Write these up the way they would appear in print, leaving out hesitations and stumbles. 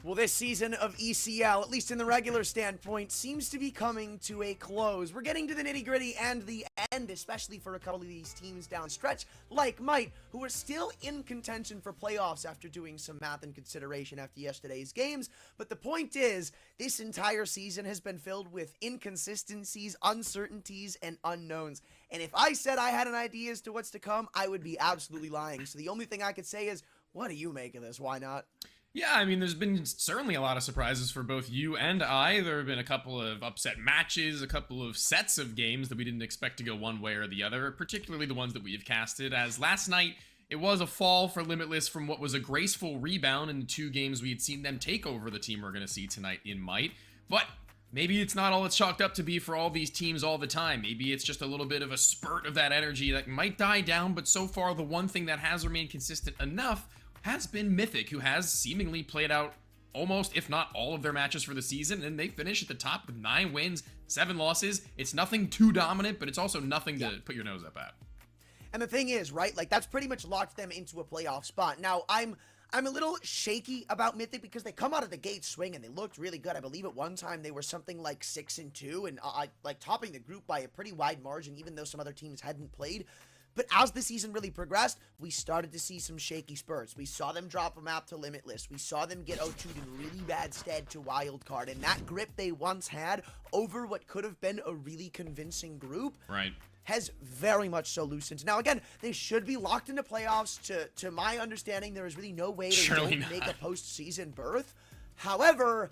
Well, this season of ECL, at least in the regular standpoint, seems to be coming to a close. We're getting to the nitty-gritty and the end, especially for a couple of these teams down stretch, like Might, who are still in contention for playoffs after doing some math and consideration after yesterday's games. But the point is, this entire season has been filled with inconsistencies, uncertainties, and unknowns. And if I said I had an idea as to what's to come, I would be absolutely lying. So the only thing I could say is, what do you make of this? Why not? Yeah, I mean, there's been certainly a lot of surprises for both you and I. There have been a couple of upset matches, a couple of sets of games that we didn't expect to go one way or the other, particularly the ones that we have casted, as last night it was a fall for Limitless from what was a graceful rebound in the two games we had seen them take over the team we're going to see tonight in Might. But maybe it's not all it's chalked up to be for all these teams all the time. Maybe it's just a little bit of a spurt of that energy that might die down, but so far the one thing that has remained consistent enough has been Mythic, who has seemingly played out almost, if not all of their matches for the season, and they finish at the top with 9 wins, 7 losses. It's nothing too dominant, but it's also nothing to put your nose up at. And the thing is, right, like that's pretty much locked them into a playoff spot. Now, I'm a little shaky about Mythic because they come out of the gate swinging. They looked really good. I believe at one time they were something like 6-2 and like topping the group by a pretty wide margin, even though some other teams hadn't played. But as the season really progressed, we started to see some shaky spurts. We saw them drop a map to Limitless. We saw them get 0-2'd in really bad stead to Wildcard. And that grip they once had over what could have been a really convincing group has very much so loosened. Now, again, they should be locked into playoffs. To my understanding, there is really no way they don't make a postseason berth. However,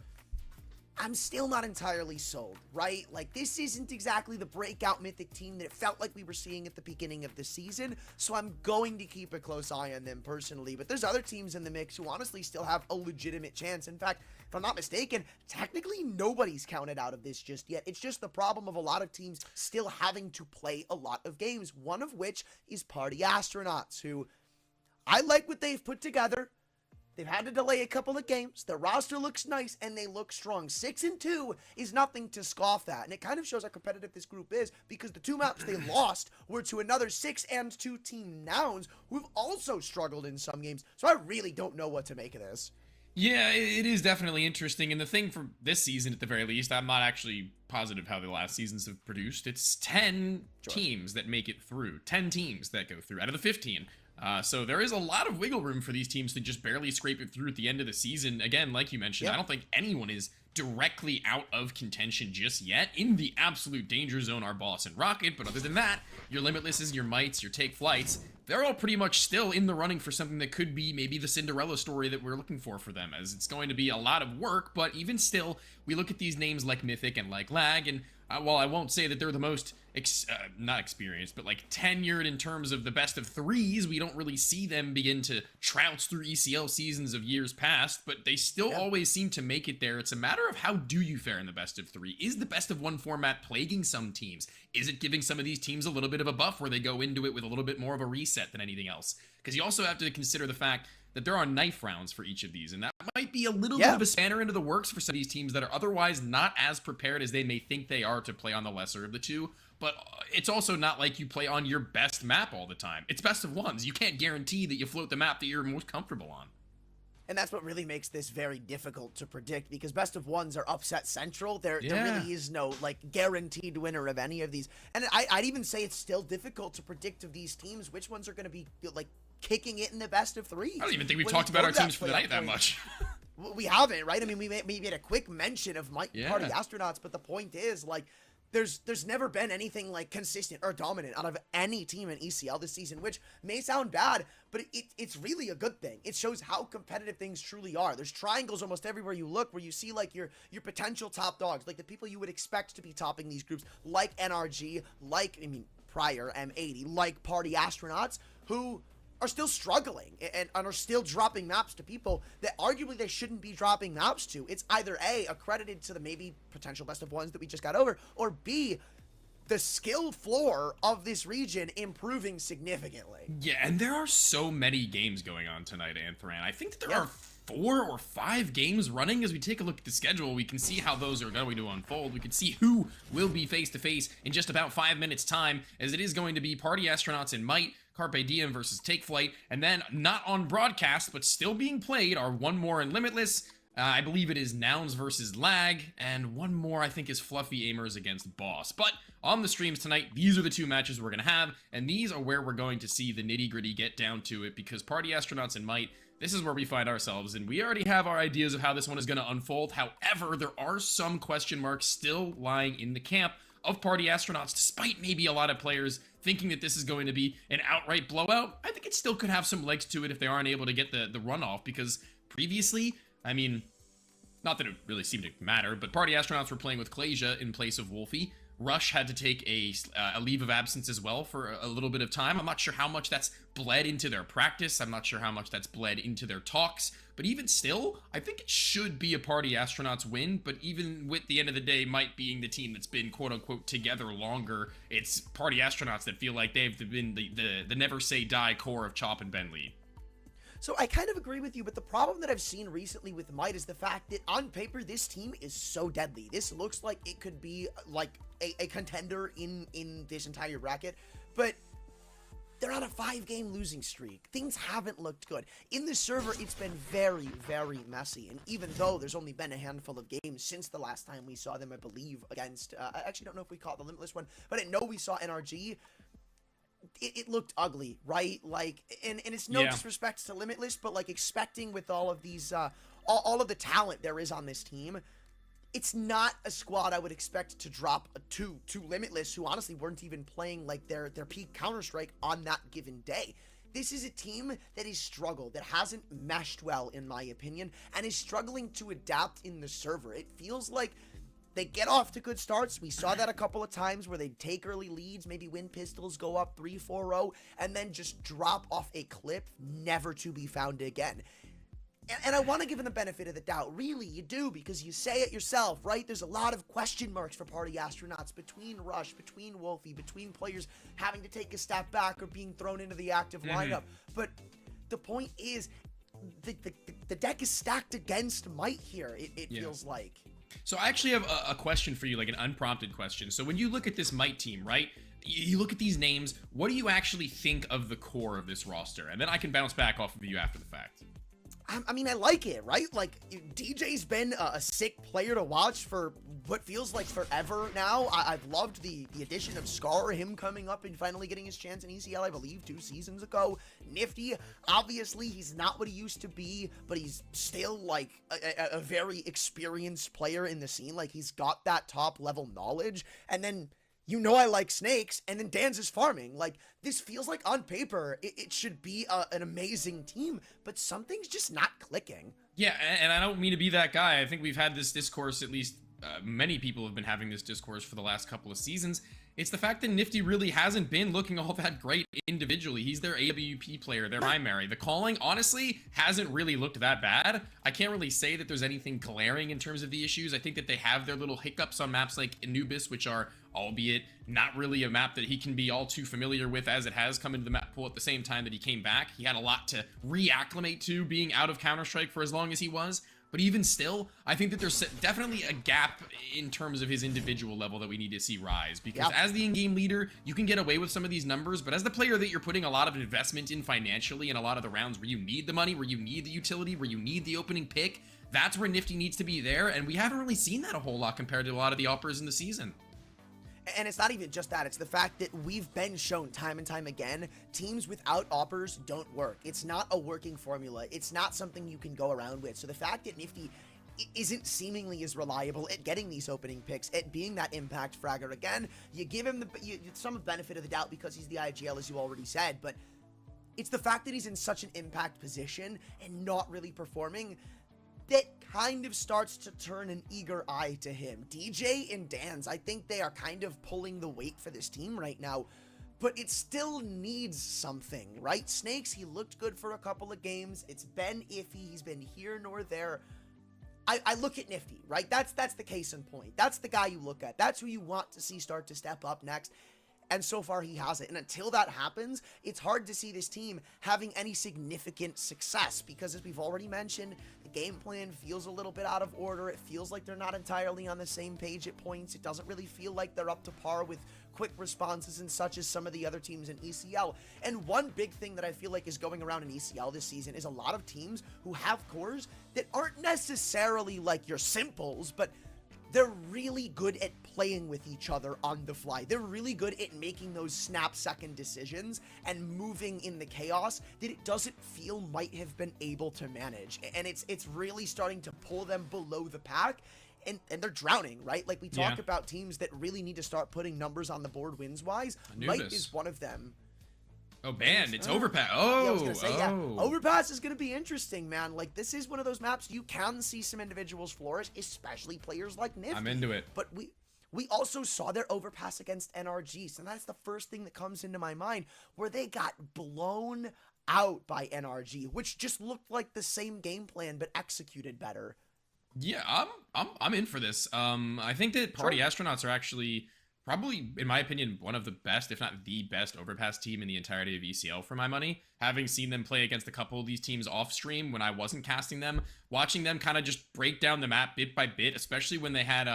I'm still not entirely sold, right? Like, this isn't exactly the breakout Mythic team that it felt like we were seeing at the beginning of the season, so I'm going to keep a close eye on them personally. But there's other teams in the mix who honestly still have a legitimate chance. In fact, if I'm not mistaken, technically nobody's counted out of this just yet. It's just the problem of a lot of teams still having to play a lot of games, one of which is Party Astronauts, who I like what they've put together. They've had to delay a couple of games. Their roster looks nice, and they look strong. 6-2 is nothing to scoff at, and it kind of shows how competitive this group is because the 2 maps they lost were to another 6-2 team Nouns who've also struggled in some games. So I really don't know what to make of this. Yeah, it is definitely interesting, and the thing for this season, at the very least, I'm not actually positive how the last seasons have produced. It's 10 teams that make it through. 10 teams that go through out of the 15. So there is a lot of wiggle room for these teams to just barely scrape it through at the end of the season. Again, like you mentioned, I don't think anyone is directly out of contention just yet. In the absolute danger zone are Boss and Rocket, but other than that, your Limitlesses, your Mights, your Take Flights, they're all pretty much still in the running for something that could be maybe the Cinderella story that we're looking for them, as it's going to be a lot of work, but even still, we look at these names like Mythic and like Lag, and while I won't say that they're the most, not experienced, but like tenured in terms of the best of threes, we don't really see them begin to trounce through ECL seasons of years past, but they still always seem to make it there. It's a matter of how do you fare in the best of 3? Is the best of 1 format plaguing some teams? Is it giving some of these teams a little bit of a buff where they go into it with a little bit more of a reset than anything else? Because you also have to consider the fact that there are knife rounds for each of these, and that might be a little bit of a spanner into the works for some of these teams that are otherwise not as prepared as they may think they are to play on the lesser of the 2, but it's also not like you play on your best map all the time. It's best of 1s. You can't guarantee that you float the map that you're most comfortable on. And that's what really makes this very difficult to predict, because best of 1s are upset central. There really is no, like, guaranteed winner of any of these. And I'd even say it's still difficult to predict of these teams which ones are going to be, like, kicking it in the best of 3. I don't even think we've talked about our teams for the night that much. We haven't, right? I mean, we made a quick mention of Party Astronauts, but the point is, like, there's never been anything like consistent or dominant out of any team in ECL this season, which may sound bad, but it's really a good thing. It shows how competitive things truly are. There's triangles almost everywhere you look where you see like your potential top dogs, like the people you would expect to be topping these groups, like NRG, like, I mean, prior M80, like Party Astronauts, who are still struggling and are still dropping maps to people that arguably they shouldn't be dropping maps to. It's either A, accredited to the maybe potential best of 1s that we just got over, or B, the skill floor of this region improving significantly. Yeah, and there are so many games going on tonight, Anthran. I think that there are 4 or 5 games running. As we take a look at the schedule, we can see how those are going to unfold. We can see who will be face-to-face in just about 5 minutes' time, as it is going to be Party Astronauts and Might, Carpe Diem versus Take Flight, and then not on broadcast, but still being played, are One More and Limitless, I believe it is Nouns versus Lag, and one more I think is Fluffy Aimers against Boss. But on the streams tonight, these are the two matches we're going to have, and these are where we're going to see the nitty-gritty get down to it, because Party Astronauts and Might, this is where we find ourselves, and we already have our ideas of how this one is going to unfold. However, there are some question marks still lying in the camp of Party Astronauts, despite maybe a lot of players thinking that this is going to be an outright blowout. I think it still could have some legs to it if they aren't able to get the runoff, because previously, I mean, not that it really seemed to matter, but Party Astronauts were playing with Clasia in place of Wolfie. Rush had to take a leave of absence as well for a little bit of time. I'm not sure how much that's bled into their practice. I'm not sure how much that's bled into their talks. But even still, I think it should be a Party Astronauts win. But even with the end of the day, Might being the team that's been quote-unquote together longer, it's Party Astronauts that feel like they've been the never say die core of Chop and Ben Lee. So I kind of agree with you, but the problem that I've seen recently with Might is the fact that on paper, this team is so deadly. This looks like it could be like a contender in this entire bracket, but they're on a 5-game losing streak. Things haven't looked good. In the server, it's been very, very messy, and even though there's only been a handful of games since the last time we saw them, I believe, against, I actually don't know if we caught the Limitless one, but I know we saw NRG. It looked ugly, right? Like, and it's no disrespect to Limitless, but like expecting with all of these, all of the talent there is on this team, it's not a squad I would expect to drop to Limitless, who honestly weren't even playing like their peak Counter-Strike on that given day. This is a team that has struggled, that hasn't meshed well, in my opinion, and is struggling to adapt in the server. It feels like they get off to good starts. We saw that a couple of times where they take early leads, maybe win pistols, go up 3-4-0, and then just drop off a clip, never to be found again. And I want to give them the benefit of the doubt. Really, you do, because you say it yourself, right? There's a lot of question marks for Party Astronauts between Rush, between Wolfie, between players having to take a step back or being thrown into the active lineup. But the point is, the deck is stacked against Might here, it feels like. So I actually have a question for you, like an unprompted question. So when you look at this Might team, right? You look at these names, what do you actually think of the core of this roster? And then I can bounce back off of you after the fact. I mean, I like it, right? Like, DJ's been a sick player to watch for what feels like forever now. I've loved the addition of Scar, him coming up and finally getting his chance in ECL, I believe, 2 seasons ago. Nifty, obviously, he's not what he used to be, but he's still, like, a very experienced player in the scene. Like, he's got that top-level knowledge. And then, you know, I like Snakes, and then Dan's is farming. Like, this feels like on paper it should be an amazing team, but something's just not clicking. Yeah, and I don't mean to be that guy. I think we've had this discourse, at least many people have been having this discourse for the last couple of seasons. It's the fact that Nifty really hasn't been looking all that great individually. He's their AWP player, their primary. The calling, honestly, hasn't really looked that bad. I can't really say that there's anything glaring in terms of the issues. I think that they have their little hiccups on maps like Anubis, which are, albeit not really a map that he can be all too familiar with, as it has come into the map pool at the same time that he came back. He had a lot to reacclimate to being out of Counter-Strike for as long as he was. But even still, I think that there's definitely a gap in terms of his individual level that we need to see rise. Because as the in-game leader, you can get away with some of these numbers, but as the player that you're putting a lot of investment in financially in a lot of the rounds where you need the money, where you need the utility, where you need the opening pick, that's where Nifty needs to be there, and we haven't really seen that a whole lot compared to a lot of the uppers in the season. And it's not even just that, it's the fact that we've been shown time and time again, teams without oppers don't work. It's not a working formula. It's not something you can go around with. So the fact that Nifty isn't seemingly as reliable at getting these opening picks, at being that impact fragger, again, you give him some benefit of the doubt because he's the IGL, as you already said, but it's the fact that he's in such an impact position and not really performing that kind of starts to turn an eager eye to him. DJ and Dan's, I think they are kind of pulling the weight for this team right now, but it still needs something, right? Snakes, he looked good for a couple of games. It's been iffy. He's been here nor there. I look at Nifty, right? That's the case in point. That's the guy you look at. That's who you want to see start to step up next. And so far he hasn't. And until that happens, it's hard to see this team having any significant success because, as we've already mentioned, the game plan feels a little bit out of order. It feels like they're not entirely on the same page at points. It doesn't really feel like they're up to par with quick responses and such as some of the other teams in ECL. And one big thing that I feel like is going around in ECL this season is a lot of teams who have cores that aren't necessarily like your simples, but they're really good at playing with each other on the fly. They're really good at making those snap-second decisions and moving in the chaos that it doesn't feel might have been able to manage. And it's really starting to pull them below the pack, and they're drowning, right? Like, we talk about teams that really need to start putting numbers on the board wins-wise. Might is one of them. Oh, man, it's Overpass. Yeah, I was gonna say, Overpass is gonna be interesting, man. Like, this is one of those maps you can see some individuals flourish, especially players like Nifty. I'm into it. But we also saw their Overpass against NRG, so that's the first thing that comes into my mind, where they got blown out by NRG, which just looked like the same game plan but executed better. Yeah, I'm in for this. I think that Party Astronauts are actually probably, in my opinion, one of the best, if not the best, Overpass team in the entirety of ECL for my money. Having seen them play against a couple of these teams off stream when I wasn't casting them, watching them kind of just break down the map bit by bit, especially when they had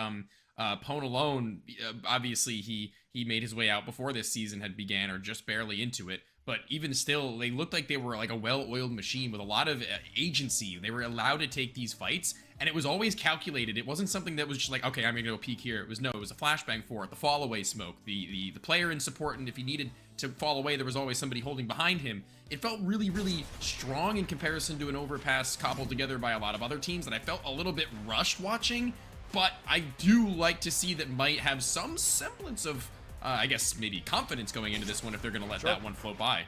Pone alone. Obviously, he made his way out before this season had began, or just barely into it. But even still, they looked like they were like a well-oiled machine with a lot of agency. They were allowed to take these fights, and it was always calculated. It wasn't something that was just like, okay, I'm gonna go peek here. It was a flashbang for it, the fall away smoke, the player in support, and if he needed to fall away, there was always somebody holding behind him. It felt really, really strong in comparison to an Overpass cobbled together by a lot of other teams that I felt a little bit rushed watching, but I do like to see that might have some semblance of I guess maybe confidence going into this one if they're going to let that one float by.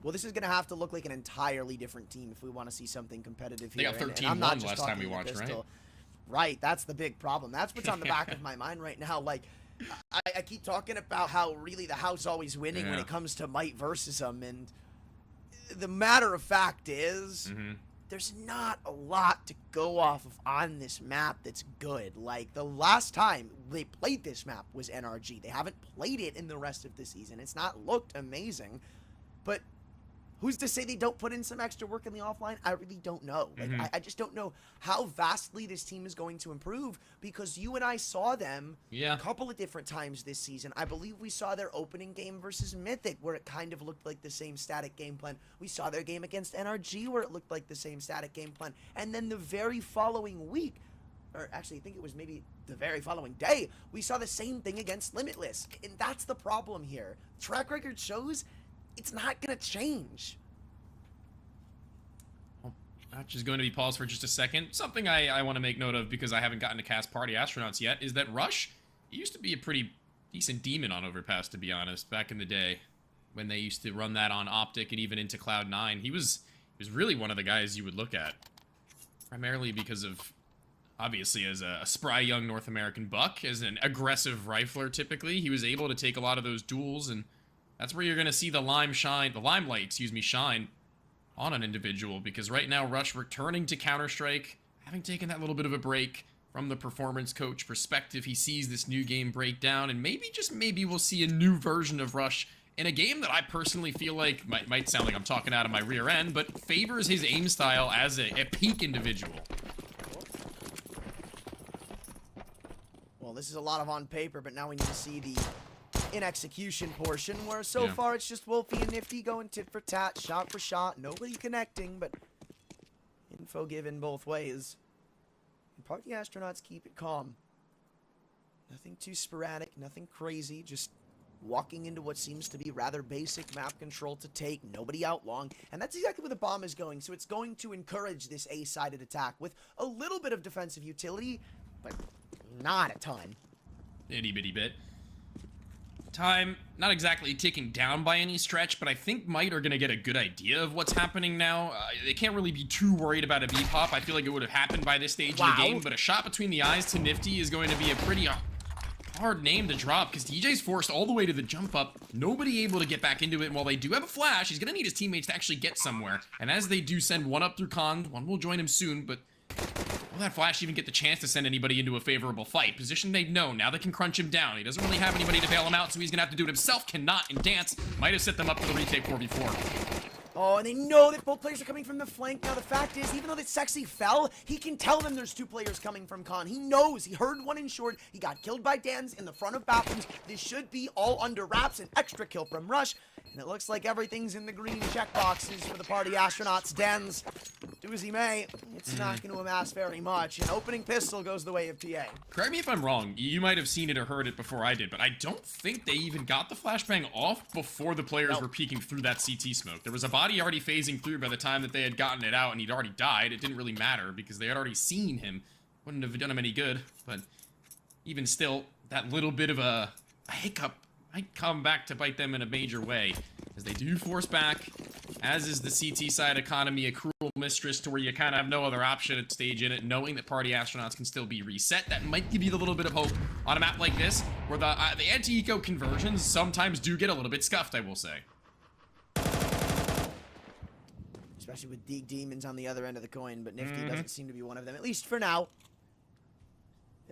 Well, this is going to have to look like an entirely different team if we want to see something competitive here. They got 13-1 last time we watched, right? Right, that's the big problem. That's what's on the back of my mind right now. Like, I keep talking about how really the house always winning when it comes to Might versus them, and the matter of fact is, there's not a lot to go off of on this map that's good. Like, the last time they played this map was NRG. They haven't played it in the rest of the season. It's not looked amazing, but who's to say they don't put in some extra work in the offline? I really don't know. Like, I just don't know how vastly this team is going to improve, because you and I saw them a couple of different times this season. I believe we saw their opening game versus Mythic, where it kind of looked like the same static game plan. We saw their game against NRG, where it looked like the same static game plan. And then the very following week, or actually I think it was maybe the very following day, we saw the same thing against Limitless. And that's the problem here. Track record shows it's not going to change. Match is going to be paused for just a second. Something I want to make note of, because I haven't gotten to cast Party Astronauts yet, is that Rush used to be a pretty decent demon on Overpass, to be honest, back in the day when they used to run that on Optic and even into Cloud9. He was really one of the guys you would look at, primarily because of, obviously, as a spry young North American buck, as an aggressive rifler typically. He was able to take a lot of those duels, and that's where you're going to see the limelight shine on an individual, because right now Rush returning to Counter-Strike, having taken that little bit of a break from the performance coach perspective, he sees this new game break down, and maybe, just maybe, we'll see a new version of Rush in a game that I personally feel like might sound like I'm talking out of my rear end, but favors his aim style as a peak individual. Well, this is a lot of on paper, but now we need to see the in execution portion, where so far it's just Wolfie and Nifty going tit for tat, shot for shot, nobody connecting, but info given both ways. And Party Astronauts keep it calm. Nothing too sporadic, nothing crazy, just walking into what seems to be rather basic map control to take, nobody out long, and that's exactly where the bomb is going, so it's going to encourage this A-sided attack with a little bit of defensive utility, but not a ton. Itty bitty bit. Time, not exactly ticking down by any stretch, but I think Might are going to get a good idea of what's happening now. They can't really be too worried about a B-pop. I feel like it would have happened by this stage of the game, but a shot between the eyes to Nifty is going to be a pretty hard name to drop, because DJ's forced all the way to the jump up, nobody able to get back into it, and while they do have a flash, he's going to need his teammates to actually get somewhere, and as they do send one up through Con, one will join him soon, but Will that Flash even get the chance to send anybody into a favorable fight? Position they've known. Now they can crunch him down. He doesn't really have anybody to bail him out, so he's going to have to do it himself. Cannot, and Dance might have set them up for the retake 4v4. Oh, and they know that both players are coming from the flank. Now, the fact is, even though that Sexy fell, he can tell them there's 2 players coming from Khan. He knows. He heard one in short. He got killed by Dan's in the front of bathrooms. This should be all under wraps. An extra kill from Rush. And it looks like everything's in the green checkboxes for the party astronauts. Dan's, do as he may, it's not going to amass very much. An opening pistol goes the way of TA. Correct me if I'm wrong. You might have seen it or heard it before I did, but I don't think they even got the flashbang off before the players were peeking through that CT smoke. There was a body already phasing through by the time that they had gotten it out, and he'd already died. It didn't really matter because they had already seen him. Wouldn't have done him any good, but even still, that little bit of a hiccup might come back to bite them in a major way, as they do force back, as is the CT side economy, a cruel mistress to where you kind of have no other option at stage in it, knowing that party astronauts can still be reset. That might give you a little bit of hope on a map like this, where the anti-eco conversions sometimes do get a little bit scuffed, I will say. Especially with Deeg Demons on the other end of the coin, but Nifty doesn't seem to be one of them, at least for now.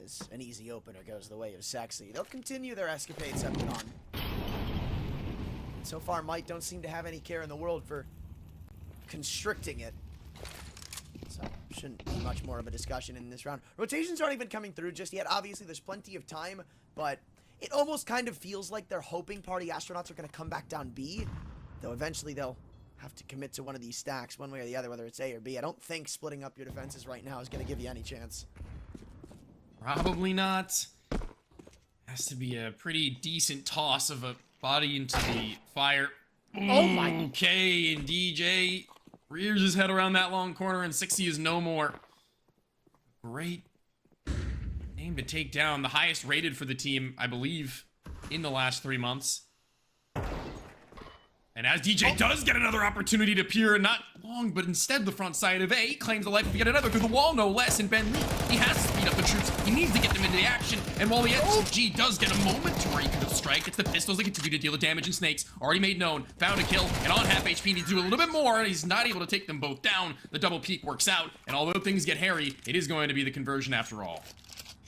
As an easy opener goes the way of Sexy. They'll continue their escapades up and on. So far, Might don't seem to have any care in the world for constricting it. So, shouldn't be much more of a discussion in this round. Rotations aren't even coming through just yet. Obviously, there's plenty of time, but it almost kind of feels like they're hoping party astronauts are going to come back down B, though eventually they'll have to commit to one of these stacks, one way or the other, whether it's A or B. I don't think splitting up your defenses right now is going to give you any chance. Probably not. Has to be a pretty decent toss of a body into the fire. Oh my. Okay, and DJ rears his head around that long corner, and 60 is no more. Great aim to take down the highest rated for the team, I believe, in the last 3 months. And as DJ does get another opportunity to peer, not long, but instead the front side of A claims the life of yet another through the wall, no less. And Ben Lee, he has to speed up the troops. He needs to get them into the action. And while the SG does get a moment to where he could have strike, it's the pistols that continue to deal the damage. And Snakes, already made known, found a kill, and on half HP needs to do a little bit more, and he's not able to take them both down. The double peak works out, and although things get hairy, it is going to be the conversion after all.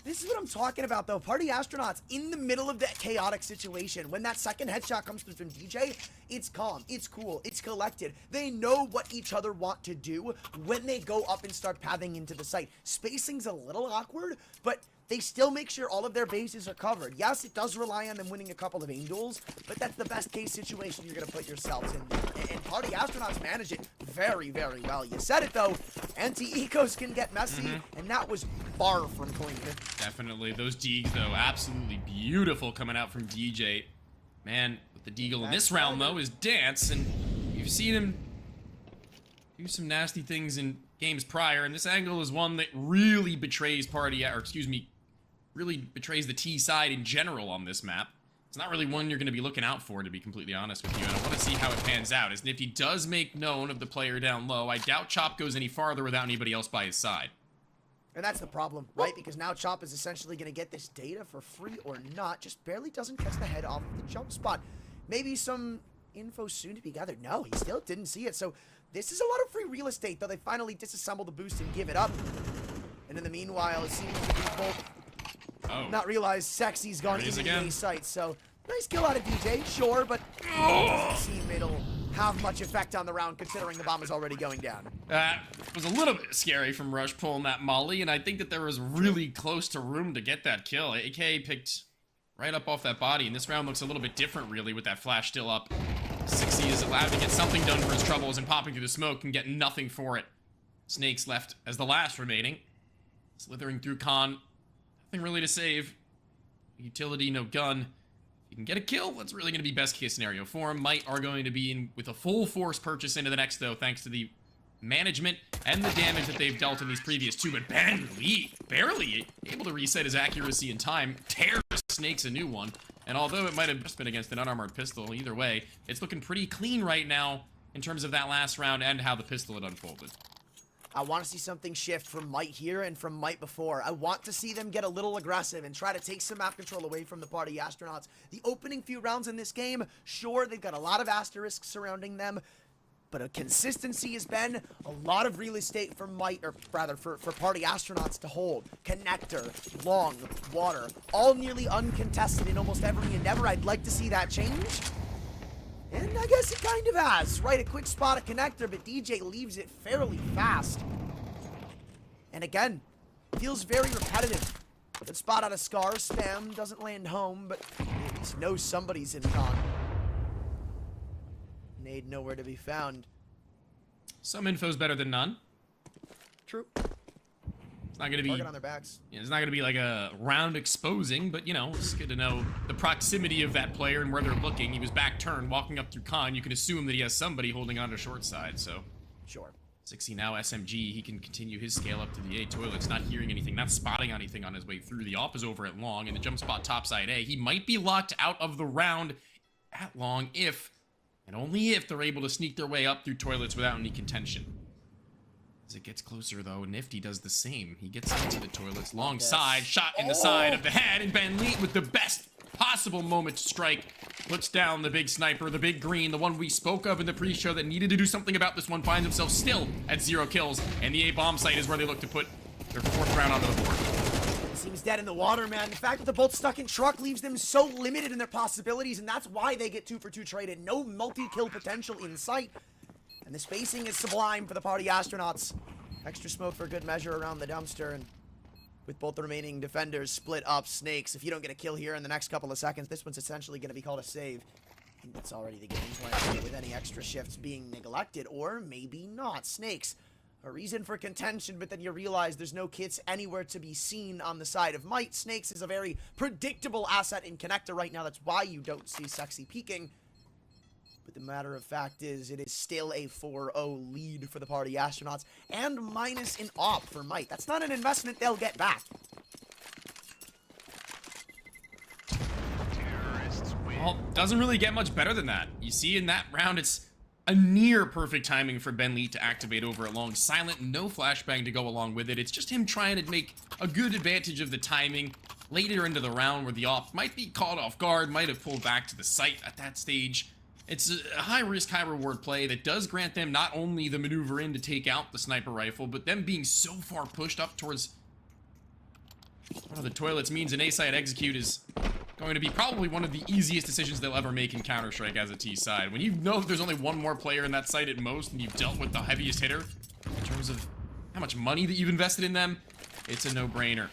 This is what I'm talking about, though. Party astronauts in the middle of that chaotic situation. When that second headshot comes through from DJ, it's calm, it's cool, it's collected. They know what each other want to do when they go up and start pathing into the site. Spacing's a little awkward, but they still make sure all of their bases are covered. Yes, it does rely on them winning a couple of aim duels, but that's the best case situation you're going to put yourselves in there. And Party astronauts manage it very, very well. You said it, though. Anti-ecos can get messy, and that was far from clean. Definitely. Those Deegs, though, absolutely beautiful coming out from DJ. Man, with the Deagle in this round, though, is Dance, and you've seen him do some nasty things in games prior, and this angle is one that really betrays really betrays the T side in general on this map. It's not really one you're going to be looking out for, to be completely honest with you, and I want to see how it pans out, as Nifty does make known of the player down low. I doubt Chop goes any farther without anybody else by his side. And that's the problem, right? Because now Chop is essentially going to get this data for free or not, just barely doesn't catch the head off of the jump spot. Maybe some info soon to be gathered. No, he still didn't see it, so this is a lot of free real estate, though they finally disassemble the boost and give it up. And in the meanwhile, it seems to be both not realize Sexy's gone into the A site, so nice kill out of DJ, sure, but doesn't seem it'll have much effect on the round considering the bomb is already going down. It was a little bit scary from Rush pulling that molly, and I think that there was really close to room to get that kill. AK picked right up off that body, and this round looks a little bit different, really, with that flash still up. 60 is allowed to get something done for his troubles, and popping through the smoke and get nothing for it. Snakes left as the last remaining. Slithering through Khan. Nothing really to save. Utility, no gun. If you can get a kill, that's really going to be best case scenario for him. Might are going to be in with a full force purchase into the next, though, thanks to the management and the damage that they've dealt in these previous two. But Ben Lee, barely able to reset his accuracy in time, tears Snakes a new one. And although it might have just been against an unarmored pistol, either way, it's looking pretty clean right now in terms of that last round and how the pistol had unfolded. I want to see something shift from Might here and from Might before. I want to see them get a little aggressive and try to take some map control away from the party astronauts. The opening few rounds in this game, sure, they've got a lot of asterisks surrounding them, but consistency has been a lot of real estate for Might, or rather for Party Astronauts to hold. Connector, long, water, all nearly uncontested in almost every endeavor. I'd like to see that change. And I guess it kind of has, right? A quick spot of connector, but DJ leaves it fairly fast. And again, feels very repetitive. Good spot out of Scar. Spam doesn't land home, but at least knows somebody's in con. Nade nowhere to be found. Some info's better than none. True. It's not gonna be Target on their backs. Yeah, it's not gonna be like a round exposing, but you know, it's good to know the proximity of that player and where they're looking. He was back turned, walking up through con. You can assume that he has somebody holding on to short side, so. Sure. 60 now, SMG, he can continue his scale up to the A. Toilet's not hearing anything, not spotting anything on his way through. The op is over at long, and the jump spot topside A. He might be locked out of the round at long if, and only if, they're able to sneak their way up through Toilets without any contention. As it gets closer, though, Nifty does the same. He gets into the Toilets, long side, shot in the side of the head, and Ben Lee with the best possible moment to strike. Puts down the big sniper, the big green, the one we spoke of in the pre-show that needed to do something about this one, finds himself still at 0 kills, and the A bomb site is where they look to put their 4th round onto the board. Seems dead in the water, man. The fact that they're both stuck in truck leaves them so limited in their possibilities, and that's why they get 2 for 2 traded. No multi-kill potential in sight, and the spacing is sublime for the Party Astronauts. Extra smoke for good measure around the dumpster, and with both the remaining defenders split up, Snakes, if you don't get a kill here in the next couple of seconds, this one's essentially going to be called a save. I think that's already the game plan, with any extra shifts being neglected, or maybe not. Snakes, a reason for contention, but then you realize there's no kits anywhere to be seen on the side of Might. Snakes is a very predictable asset in Connector right now. That's why you don't see Sexy peeking. But the matter of fact is, it is still a 4-0 lead for the Party Astronauts, and minus an op for Might. That's not an investment they'll get back. Well, doesn't really get much better than that. You see in that round, it's a near perfect timing for Ben Lee to activate over at long. Silent, no flashbang to go along with it. It's just him trying to make a good advantage of the timing later into the round where the op might be caught off guard, might have pulled back to the site at that stage. It's a high-risk, high-reward play that does grant them not only the maneuver in to take out the sniper rifle, but them being so far pushed up towards one of the Toilets means an A-side execute is going to be probably one of the easiest decisions they'll ever make in Counter-Strike as a T-side. When you know that there's only one more player in that site at most, and you've dealt with the heaviest hitter, in terms of how much money that you've invested in them, it's a no-brainer.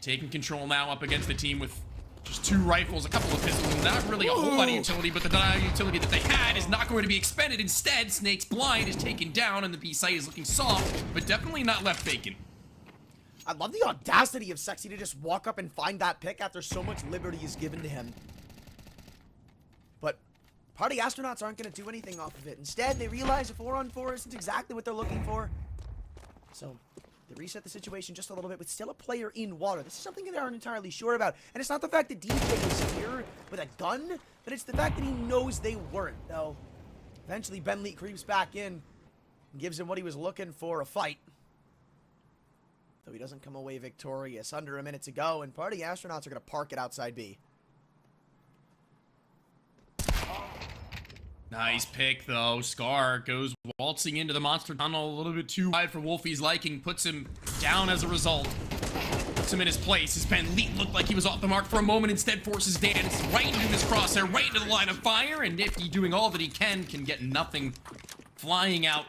Taking control now up against the team with just 2 rifles, a couple of pistols, and not really a whole lot of utility, but the utility that they had is not going to be expended. Instead, Snake's blind is taken down, and the B site is looking soft, but definitely not left vacant. I love the audacity of Sexy to just walk up and find that pick after so much liberty is given to him. But Party Astronauts aren't going to do anything off of it. Instead, they realize a 4-on-4 isn't exactly what they're looking for. So they reset the situation just a little bit, with still a player in water. This is something that they aren't entirely sure about. And it's not the fact that DJ was here with a gun, but it's the fact that he knows they weren't, though. Eventually, Ben Lee creeps back in and gives him what he was looking for, a fight. Though he doesn't come away victorious. Under a minute to go, and Party Astronauts are going to park it outside B. Nice pick, though. Scar goes waltzing into the monster tunnel a little bit too wide for Wolfie's liking. Puts him down as a result. Puts him in his place. His Ben Lee looked like he was off the mark for a moment. Instead, forces Dance right into his crosshair, right into the line of fire. And Nifty, doing all that he can get nothing. Flying out.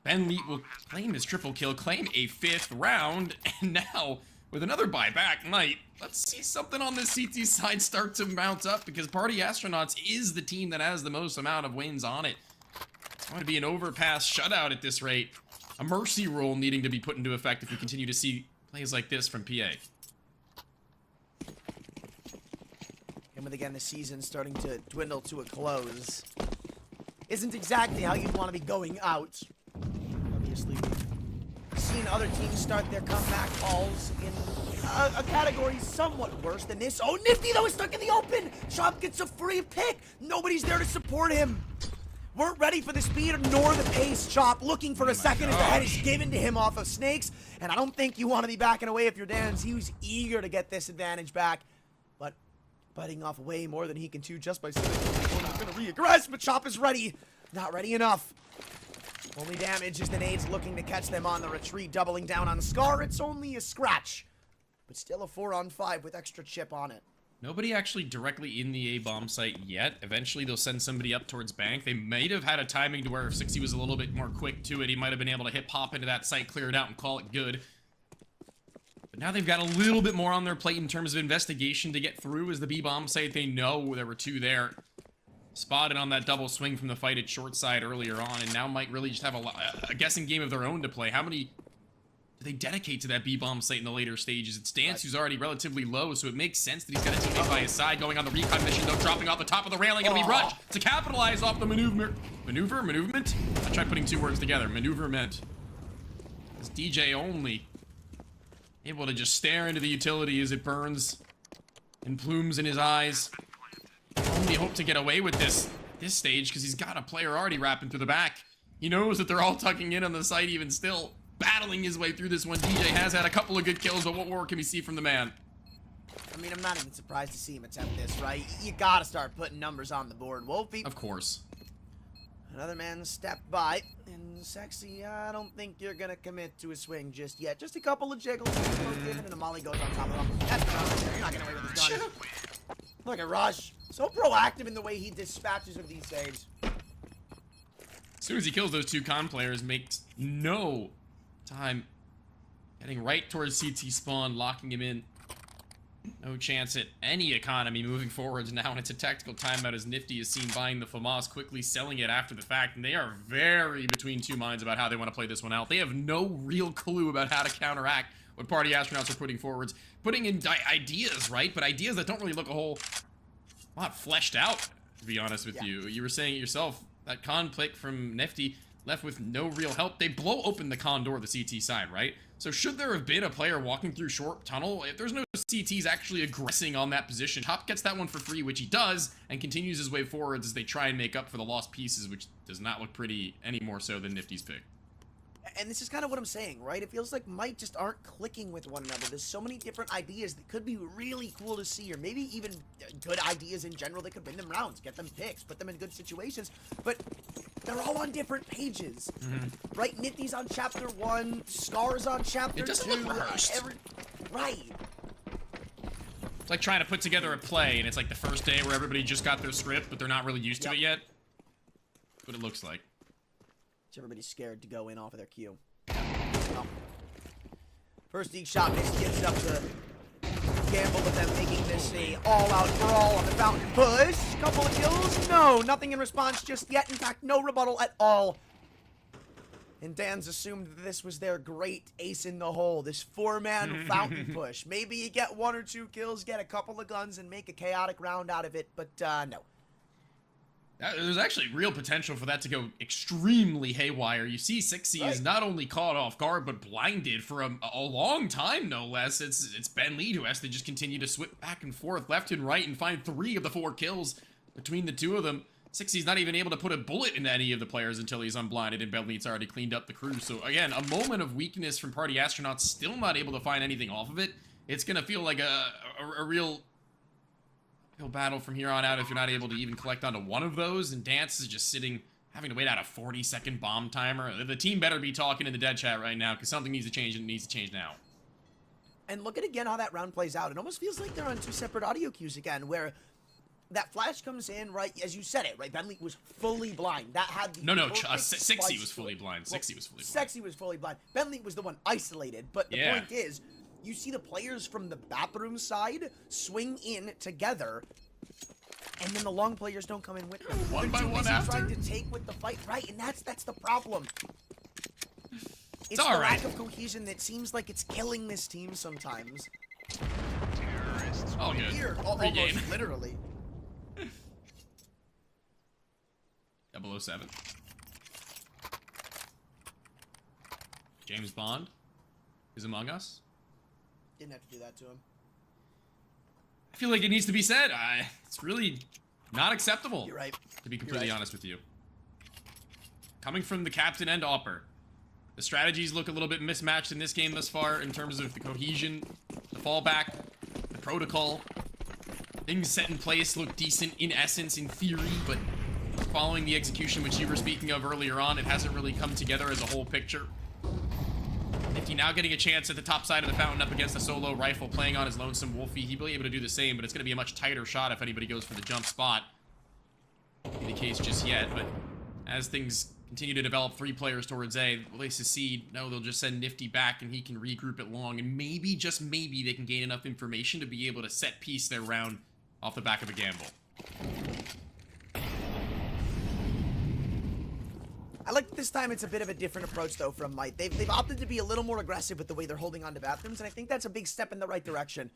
Ben Lee will claim his triple kill, claim a 5th round. And now, with another buyback night, let's see something on this CT side start to mount up, because Party Astronauts is the team that has the most amount of wins on it. It's going to be an overpass shutout at this rate. A mercy rule needing to be put into effect if we continue to see plays like this from PA. And with again the season starting to dwindle to a close, isn't exactly how you'd want to be going out. Obviously, we've seen other teams start their comeback calls in a category somewhat worse than this. Oh, Nifty, though, is stuck in the open. Chop gets a free pick. Nobody's there to support him. Weren't ready for the speed nor the pace. Chop looking for a second as the head is given to him off of Snakes. And I don't think you want to be backing away if you're Dan's. He was eager to get this advantage back, but biting off way more than he can chew just by saying he's going to re-aggress. But Chop is ready. Not ready enough. Only damage is the nades looking to catch them on the retreat, doubling down on Scar. It's only a scratch, but still a 4-on-5 with extra chip on it. Nobody actually directly in the A-bomb site yet. Eventually, they'll send somebody up towards Bank. They might have had a timing to where if 60 was a little bit more quick to it, he might have been able to hit pop into that site, clear it out, and call it good. But now they've got a little bit more on their plate in terms of investigation to get through as the B-bomb site. They know there were two there. Spotted on that double swing from the fight at short side earlier on, and now might really just have a guessing game of their own to play. How many do they dedicate to that B-bomb site in the later stages? It's Dance, who's already relatively low, so it makes sense that he's got a teammate by his side going on the recon mission, though, dropping off the top of the railing, and we rush to capitalize off the maneuverment? I tried putting two words together. Maneuverment. It's DJ only able to just stare into the utility as it burns and plumes in his eyes. Only hope to get away with this stage because he's got a player already wrapping through the back. He knows that they're all tucking in on the site even still. Battling his way through this one. DJ has had a couple of good kills, but what more can we see from the man? I mean, I'm not even surprised to see him attempt this, right? You gotta start putting numbers on the board, Wolfie. Of course. Another man stepped by, and Sexy, I don't think you're gonna commit to a swing just yet. Just a couple of jiggles, and a molly goes on top of him. That's enough right there. You're not getting away with this gun. Look at Rush. So proactive in the way he dispatches of these saves. As soon as he kills those two con players, makes no time. Heading right towards CT spawn, locking him in. No chance at any economy moving forwards now, and it's a tactical timeout as Nifty is seen buying the FAMAS, quickly selling it after the fact, and they are very between two minds about how they want to play this one out. They have no real clue about how to counteract what Party Astronauts are putting forwards. Putting in ideas, right? But ideas that don't really look a whole lot fleshed out, to be honest with you. You were saying it yourself, that con pick from Nifty left with no real help. They blow open the con door of the CT side, right? So should there have been a player walking through short tunnel, if there's no CTs actually aggressing on that position, Top gets that one for free, which he does, and continues his way forwards as they try and make up for the lost pieces, which does not look pretty any more so than Nifty's pick. And this is kind of what I'm saying, right? It feels like Might just aren't clicking with one another. There's so many different ideas that could be really cool to see, or maybe even good ideas in general that could win them rounds, get them picks, put them in good situations, but they're all on different pages, right? Nifty's on chapter 1, Scar's on chapter 2. It doesn't look rehearsed. Right. It's like trying to put together a play, and it's like the first day where everybody just got their script, but they're not really used to it yet. That's what it looks like. Everybody's scared to go in off of their queue. Oh. First deep shot missed, gives up the gamble with them making this a all-out brawl on the fountain push. Couple of kills? No, nothing in response just yet. In fact, no rebuttal at all. And Dan's assumed that this was their great ace in the hole, this 4-man fountain push. Maybe you get 1 or 2 kills, get a couple of guns, and make a chaotic round out of it, but no. There's actually real potential for that to go extremely haywire. You see 60 is not only caught off guard, but blinded for a long time, no less. It's Ben Lee who has to just continue to swip back and forth, left and right, and find 3 of the 4 kills between the two of them. 60's not even able to put a bullet into any of the players until he's unblinded, and Ben Lee's already cleaned up the crew. So again, a moment of weakness from Party Astronauts, still not able to find anything off of it. It's gonna feel like a real battle from here on out if you're not able to even collect onto one of those, and Dance is just sitting, having to wait out a 40-second bomb timer. The team better be talking in the dead chat right now, because something needs to change, and it needs to change now. And look at again how that round plays out. It almost feels like they're on 2 separate audio cues again, where that flash comes in, right, as you said it, right, Ben Lee was fully blind. That had the No, 60 was fully blind. 60 was fully blind. Sexy was fully blind. Ben Lee was the one isolated, but the point is, you see the players from the bathroom side swing in together, and then the long players don't come in with them. One by one after? Trying to take with the fight, right? And that's the problem. It's the all lack of cohesion that seems like it's killing this team sometimes. All good. Here, Pre-game. literally. 007. James Bond is among us. Didn't have to do that to him. I feel like it needs to be said. It's really not acceptable. You're right. To be completely honest with you. Coming from the captain and Opper, the strategies look a little bit mismatched in this game thus far in terms of the cohesion, the fallback, the protocol. Things set in place look decent in essence, in theory, but following the execution which you were speaking of earlier on, it hasn't really come together as a whole picture. Nifty now getting a chance at the top side of the fountain up against a solo rifle, playing on his lonesome Wolfie. He'll be able to do the same, but it's going to be a much tighter shot if anybody goes for the jump spot. Not the case just yet, but as things continue to develop, 3 players towards A, will they succeed? No, they'll just send Nifty back and he can regroup it long, and maybe, just maybe, they can gain enough information to be able to set piece their round off the back of a gamble. I like this time it's a bit of a different approach, though, from Might. They've opted to be a little more aggressive with the way they're holding on to bathrooms, and I think that's a big step in the right direction.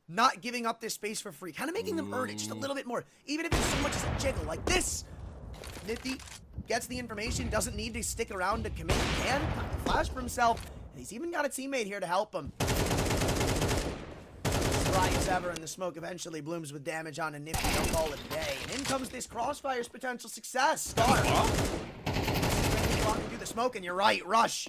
Not giving up this space for free, kind of making them earn it just a little bit more, even if it's so much as a jiggle like this. Nifty gets the information, doesn't need to stick around to commit. He can flash for himself, and he's even got a teammate here to help him. Dry as ever, and the smoke eventually blooms with damage on a Nifty. They'll call it a day. And in comes this Crossfire's potential success. Star. Walking through the smoke, and you're right, Rush.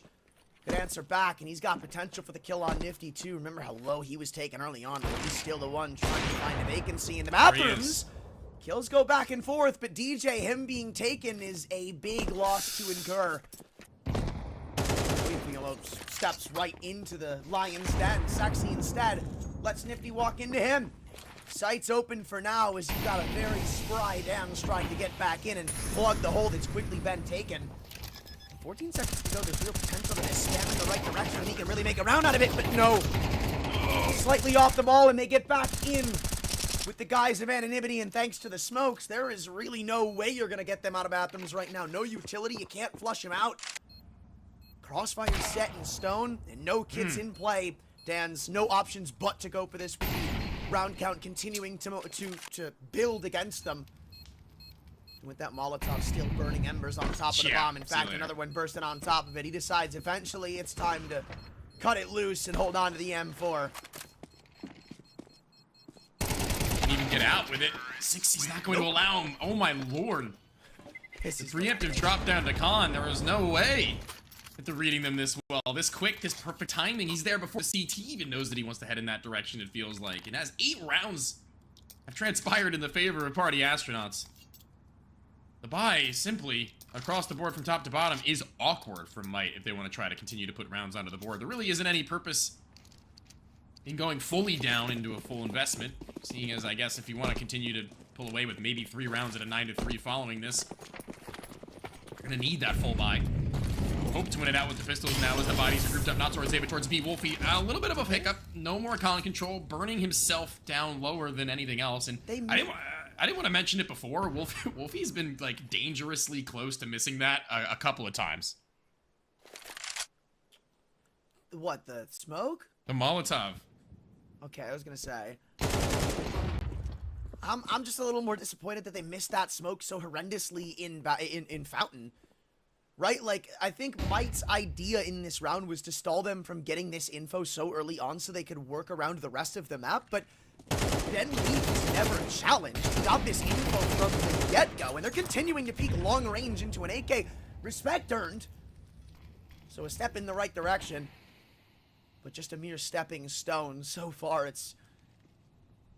Good answer back, and he's got potential for the kill on Nifty, too. Remember how low he was taken early on, but he's still the one trying to find a vacancy in the bathrooms. Kills go back and forth, but DJ, him being taken is a big loss to incur. Steps right into the lion's den. Sexy instead lets Nifty walk into him. Sights open for now as you've got a very spry Dams trying to get back in and plug the hole that's quickly been taken. 14 seconds to go. There's real potential to this scam in the right direction, and he can really make a round out of it, but no. Slightly off the ball, and they get back in with the guise of anonymity, and thanks to the smokes, there is really no way you're going to get them out of bathrooms right now. No utility. You can't flush them out. Crossfire set in stone, and no kits in play. Dan's no options but to go for this. Round count continuing to build against them. And with that Molotov still burning embers on top of the bomb. In fact, another one bursting on top of it. He decides eventually it's time to cut it loose and hold on to the M4. Can even get out with it. 60's not going to allow him. Oh my lord. It's a preemptive drop down to Khan. There was no way into reading them this well. This quick, this perfect timing. He's there before the CT even knows that he wants to head in that direction, it feels like. And as 8 rounds have transpired in the favor of Party Astronauts, the buy simply across the board from top to bottom is awkward for Might if they want to try to continue to put rounds onto the board. There really isn't any purpose in going fully down into a full investment, seeing as I guess if you want to continue to pull away with maybe 3 rounds at a 9-3 following this, you're going to need that full buy. Hope to win it out with the pistols now as the bodies are grouped up, not towards A, but towards B. Wolfie, a little bit of a pickup. No more Colin control, burning himself down lower than anything else. And I didn't want to mention it before. Wolfie's been, like, dangerously close to missing that a couple of times. What, the smoke? The Molotov. Okay, I was going to say. I'm just a little more disappointed that they missed that smoke so horrendously in Fountain. Right? Like, I think Might's idea in this round was to stall them from getting this info so early on so they could work around the rest of the map, but Ben Lee was never challenged. He got this info from the get-go, and they're continuing to peek long range into an AK. Respect earned. So a step in the right direction, but just a mere stepping stone. So far, it's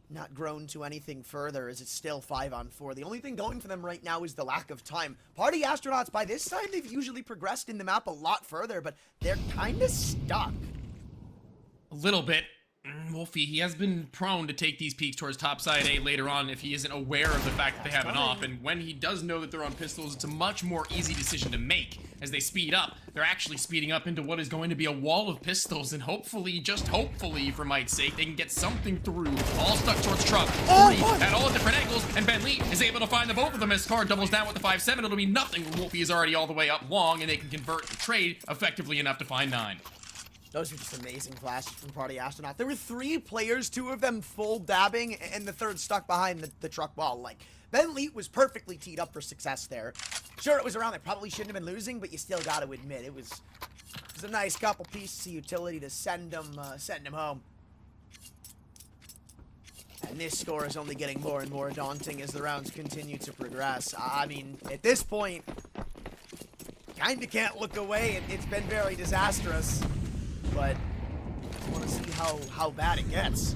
not grown to anything further, as it's still 5-on-4. The only thing going for them right now is the lack of time. Party Astronauts, by this time, they've usually progressed in the map a lot further, but they're kind of stuck. A little bit. Wolfie, he has been prone to take these peeks towards topside A later on if he isn't aware of the fact that they have an off, and when he does know that they're on pistols, it's a much more easy decision to make. As they speed up, they're actually speeding up into what is going to be a wall of pistols, and hopefully, just hopefully, for Might's sake, they can get something through. All stuck towards truck. 3 at all different angles, and Ben Lee is able to find the both of them as Car doubles down with the 5-7. It'll be nothing. Wolfie is already all the way up long, and they can convert and trade effectively enough to find 9. Those are just amazing flashes from Party Astronaut. There were 3 players, 2 of them full dabbing, and the third stuck behind the truck wall. Like, Ben Leet was perfectly teed up for success there. Sure, it was around. They probably shouldn't have been losing, but you still got to admit, it was a nice couple pieces of utility to send them home. And this score is only getting more and more daunting as the rounds continue to progress. I mean, at this point, kind of can't look away. It's been very disastrous. But I want to see how bad it gets.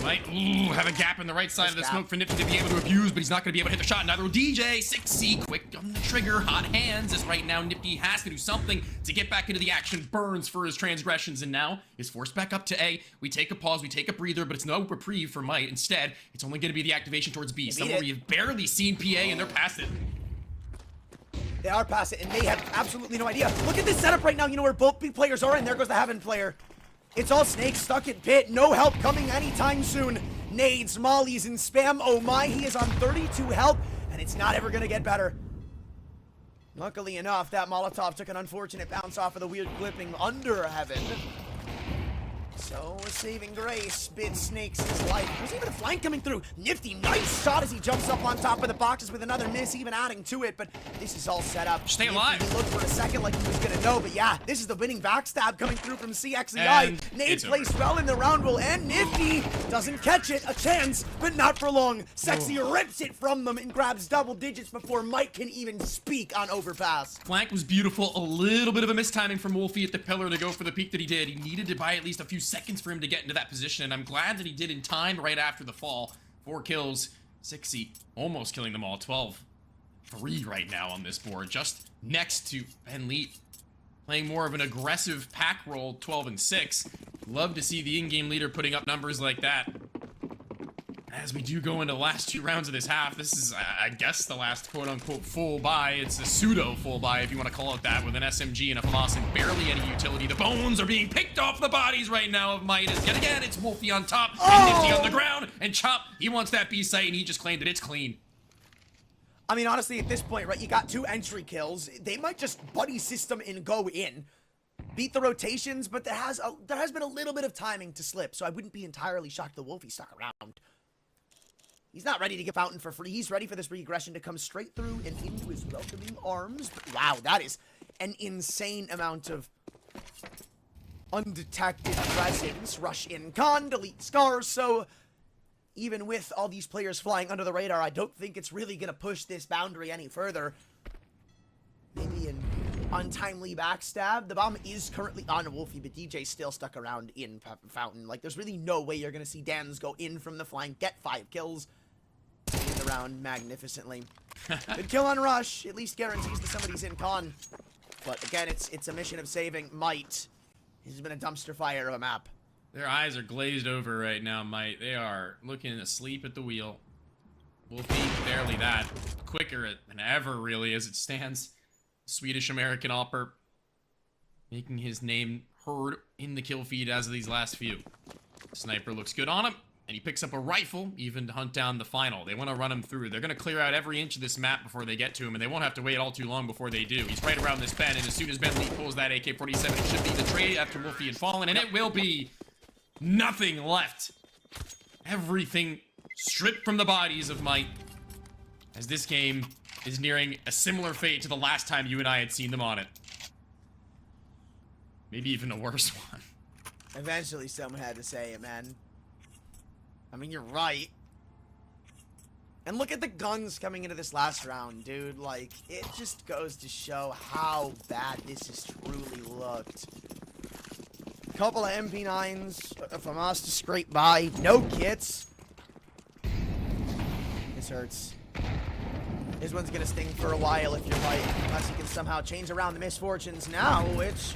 Might have a gap in the right side of the smoke for Nifty to be able to abuse, but he's not going to be able to hit the shot. Neither will DJ. 6C, quick on the trigger, hot hands, as right now Nifty has to do something to get back into the action. Burns for his transgressions, and now is forced back up to A. We take a pause, we take a breather, but it's no reprieve for Might. Instead, it's only going to be the activation towards B. Somewhere we've barely seen PA, and they're past it. They are past it, and they have absolutely no idea. Look at this setup right now. You know where both B players are, and there goes the Heaven player. It's all Snakes stuck in pit. No help coming anytime soon. Nades, mollies, and spam. Oh my, he is on 32 health, and it's not ever going to get better. Luckily enough, that Molotov took an unfortunate bounce off of the weird clipping under Heaven. So, saving grace, bid Snakes his life. There's even a flank coming through. Nifty, nice shot as he jumps up on top of the boxes with another miss, even adding to it. But this is all set up. Stay alive. He looked for a second like he was going to know. But yeah, this is the winning backstab coming through from CXEI. Nade placed well in the round will end. Nifty doesn't catch it. A chance, but not for long. Sexy rips it from them and grabs double digits before Mike can even speak on Overpass. Flank was beautiful. A little bit of a mistiming from Wolfie at the pillar to go for the peak that he did. He needed to buy at least a few seconds for him to get into that position, and I'm glad that he did in time right after the fall. 4 kills, 6C, almost killing them all. 12-3 right now on this board, just next to Ben Leet, playing more of an aggressive pack role, 12-6. Love to see the in-game leader putting up numbers like that. As we do go into the last 2 rounds of this half, this is, I guess, the last quote-unquote full buy. It's a pseudo-full buy, if you want to call it that, with an SMG and a FAMAS and barely any utility. The bones are being picked off the bodies right now of Might, as yet again, it's Wolfie on top, and Nifty on the ground, and Chop, he wants that B site, and he just claimed that it's clean. I mean, honestly, at this point, right, you got 2 entry kills. They might just buddy system and go in. Beat the rotations, but there has been a little bit of timing to slip, so I wouldn't be entirely shocked the Wolfie stuck around. He's not ready to get Fountain for free. He's ready for this regression to come straight through and into his welcoming arms. But wow, that is an insane amount of undetected presence. Rush in con, delete scars. So even with all these players flying under the radar, I don't think it's really going to push this boundary any further. Maybe an untimely backstab. The bomb is currently on Wolfie, but DJ's still stuck around in Fountain. Like, there's really no way you're going to see Dans go in from the flank, get 5 kills, in the round magnificently. Good kill on Rush. At least guarantees that somebody's in con. But again, it's a mission of saving Might. This has been a dumpster fire of a map. Their eyes are glazed over right now, Might. They are looking asleep at the wheel. Wolfie, barely that. Quicker than ever, really, as it stands. Swedish-American Alper making his name heard in the kill feed as of these last few. Sniper looks good on him, and he picks up a rifle even to hunt down the final. They want to run him through. They're going to clear out every inch of this map before they get to him, and they won't have to wait all too long before they do. He's right around this bend, and as soon as Ben Lee pulls that AK-47, it should be the trade after Wolfie had fallen, and it will be. Nothing left. Everything stripped from the bodies of Might, as this game is nearing a similar fate to the last time you and I had seen them on it. Maybe even a worse one. Eventually someone had to say it, man. I mean, you're right. And look at the guns coming into this last round, dude. Like, it just goes to show how bad this has truly looked. Couple of MP9s, a FAMAS to scrape by, no kits. This hurts. This one's gonna sting for a while if you're right, unless you can somehow change around the misfortunes now, which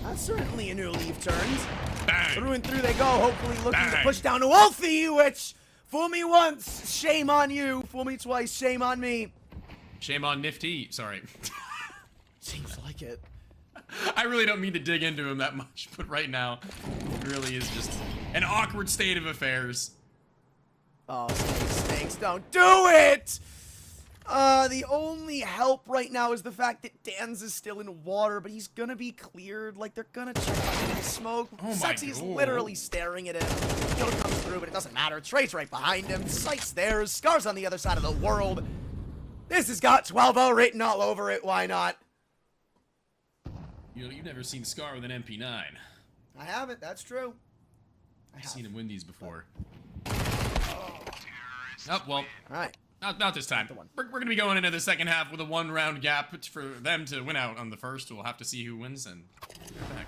that's certainly a new leaf turned. Bang. Through and through they go, hopefully looking to push down to Wolfie, which, fool me once, shame on you. Fool me twice, shame on me. Shame on Nifty, sorry. Seems like it. I really don't mean to dig into him that much, but right now, it really is just an awkward state of affairs. Oh, Snakes, don't do it! The only help right now is the fact that Dan's is still in water, but he's gonna be cleared. Like, they're gonna check out the smoke. Oh Sexy's my God. literally staring at him. Kill comes through, but it doesn't matter. Trey's right behind him. Sight's there. Scar's on the other side of the world. This has got 12-0 written all over it. Why not? You know, you've never seen Scar with an MP9. I haven't. That's true. I've seen him win these before. Oh, well. All right. Not this time. We're going to be going into the second half with a 1-round gap for them to win out on the first. We'll have to see who wins, and we're back.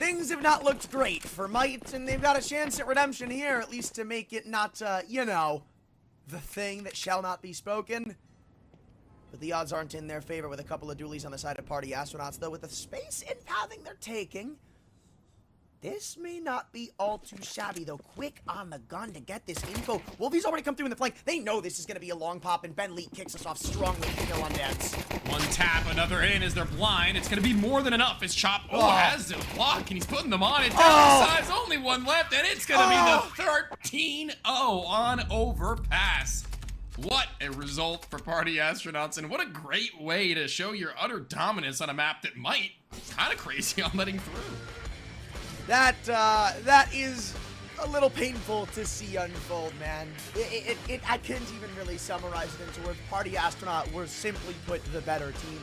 things have not looked great for Might, and they've got a chance at redemption here, at least to make it not, you know, the thing that shall not be spoken. But the odds aren't in their favor with a couple of dualies on the side of Party Astronauts, though with the space and pathing they're taking, this may not be all too shabby, though. Quick on the gun to get this info. Wolvie's already come through in the flank. They know this is going to be a long pop, and Ben Lee kicks us off strongly with no undeads. One tap, another in as they're blind. It's going to be more than enough as Chop has the block, and he's putting them on it. Down size, only one left, and it's going to be the 13-0 on Overpass. What a result for Party Astronauts, and what a great way to show your utter dominance on a map that might kind of crazy on letting through. That is a little painful to see unfold, man. I couldn't even really summarize it into words. Party Astronaut were simply put the better team.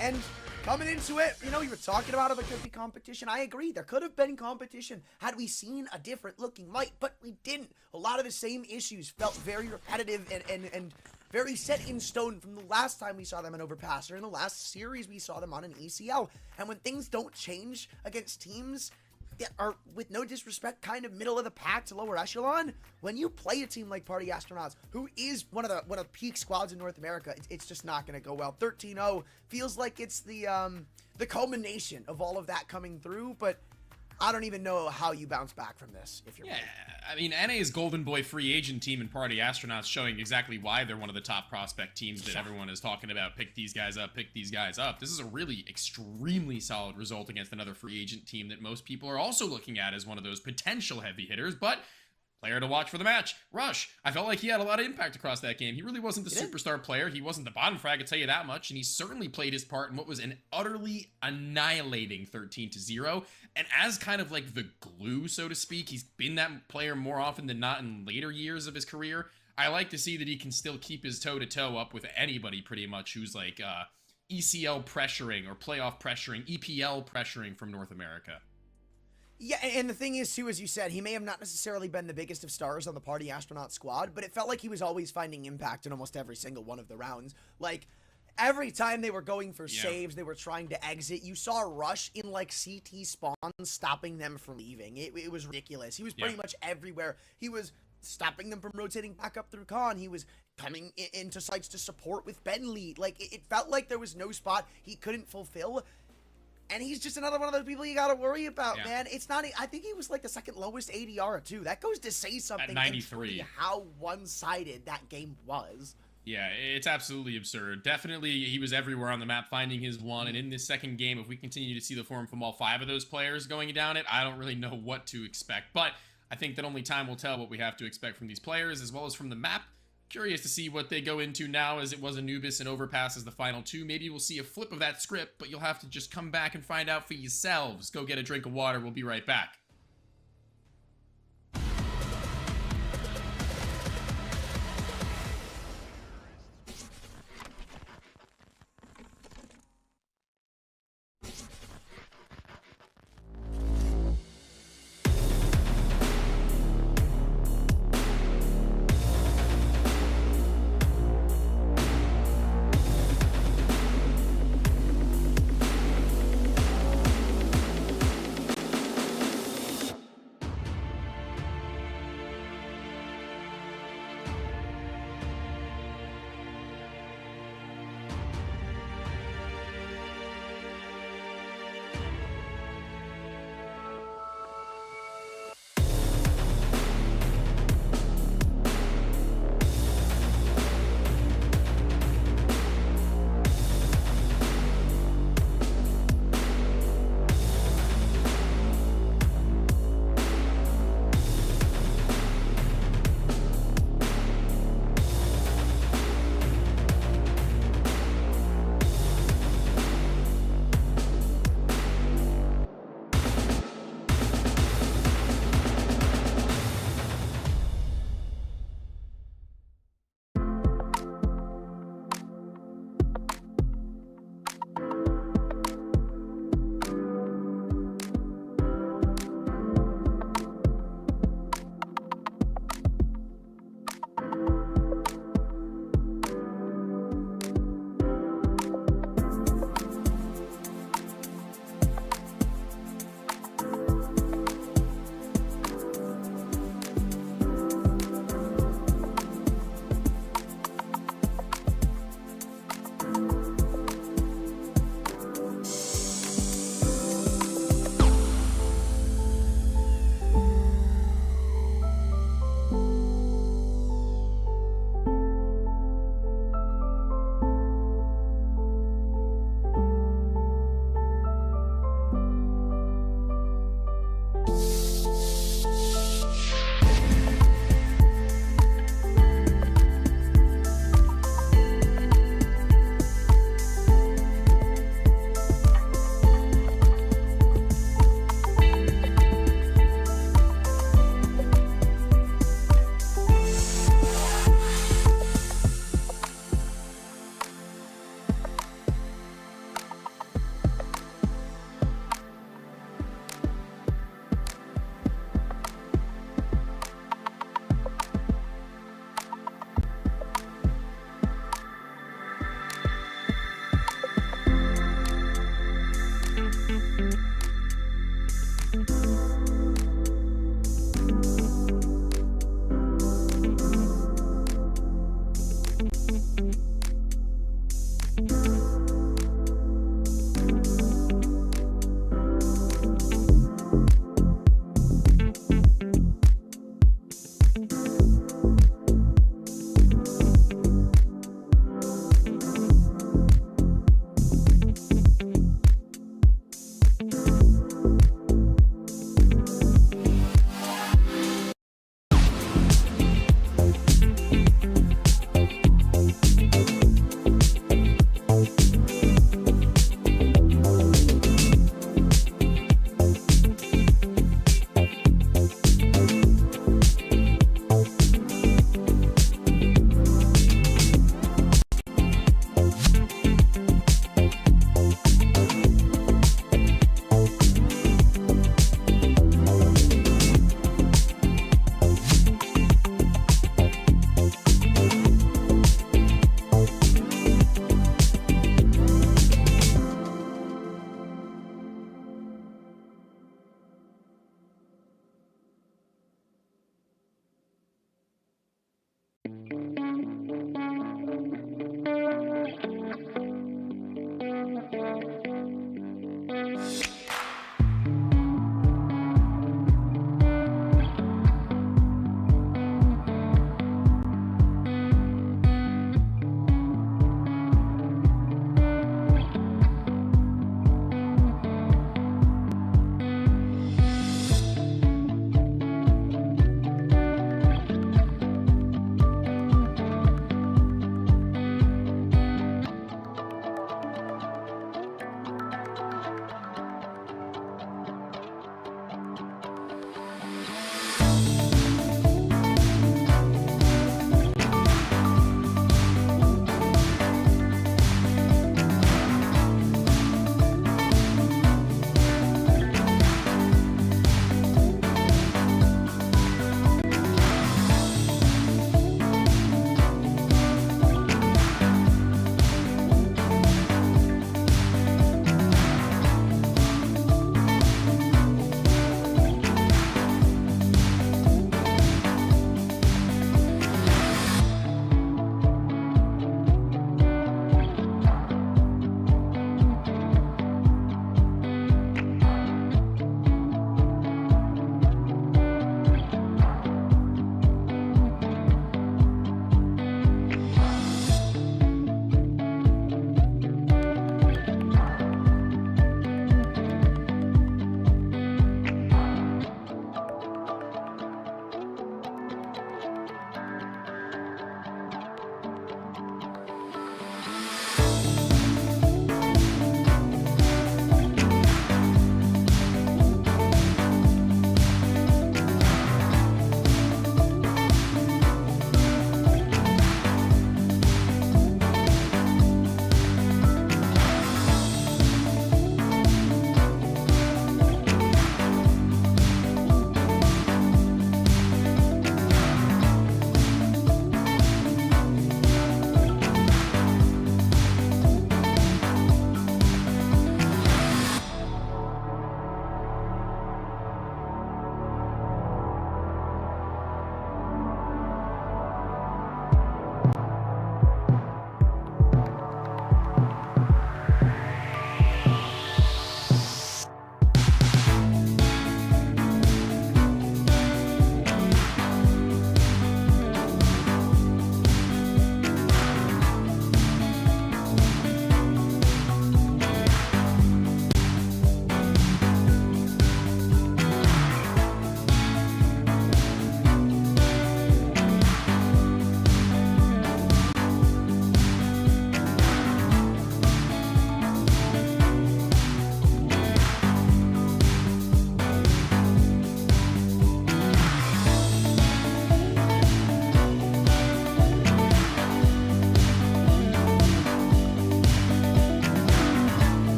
And coming into it, you know, you were talking about if it could be competition. I agree. There could have been competition had we seen a different looking Might, but we didn't. A lot of the same issues felt very repetitive and very set in stone from the last time we saw them in Overpass, or in the last series we saw them on an ECL. And when things don't change against teams that are, with no disrespect, kind of middle of the pack to lower echelon, when you play a team like Party Astronauts, who is one of the peak squads in North America, it's just not going to go well. 13-0 feels like it's the culmination of all of that coming through, but I don't even know how you bounce back from this if you're I mean, NA's Golden Boy free agent team and Party Astronauts showing exactly why they're one of the top prospect teams that everyone is talking about. Pick these guys up, pick these guys up. This is a really extremely solid result against another free agent team that most people are also looking at as one of those potential heavy hitters, but player to watch for the match, Rush. I felt like he had a lot of impact across that game. He really wasn't the superstar player. He wasn't the bottom frag, I can tell you that much, and he certainly played his part in what was an utterly annihilating 13-0. And as kind of like the glue, so to speak, he's been that player more often than not in later years of his career. I like to see that he can still keep his toe-to-toe up with anybody pretty much who's like ECL pressuring or playoff pressuring, EPL pressuring from North America. Yeah, and the thing is, too, as you said, he may have not necessarily been the biggest of stars on the Party Astronaut squad, but it felt like he was always finding impact in almost every single one of the rounds. Like, every time they were going for saves, they were trying to exit, you saw Rush in, like, CT spawns stopping them from leaving. It was ridiculous. He was pretty much everywhere. He was stopping them from rotating back up through Con. He was coming into sites to support with Ben Lee. Like, it felt like there was no spot he couldn't fulfill. And he's just another one of those people you got to worry about, man. It's not, I think he was like the second lowest ADR, too. That goes to say something. At 93. How one-sided that game was. Yeah, it's absolutely absurd. Definitely, he was everywhere on the map, finding his one. And in this second game, if we continue to see the form from all 5 of those players going down it, I don't really know what to expect. But I think that only time will tell what we have to expect from these players, as well as from the map. Curious to see what they go into now, as it was Anubis and Overpass as the final 2. Maybe we'll see a flip of that script, but you'll have to just come back and find out for yourselves. Go get a drink of water. We'll be right back.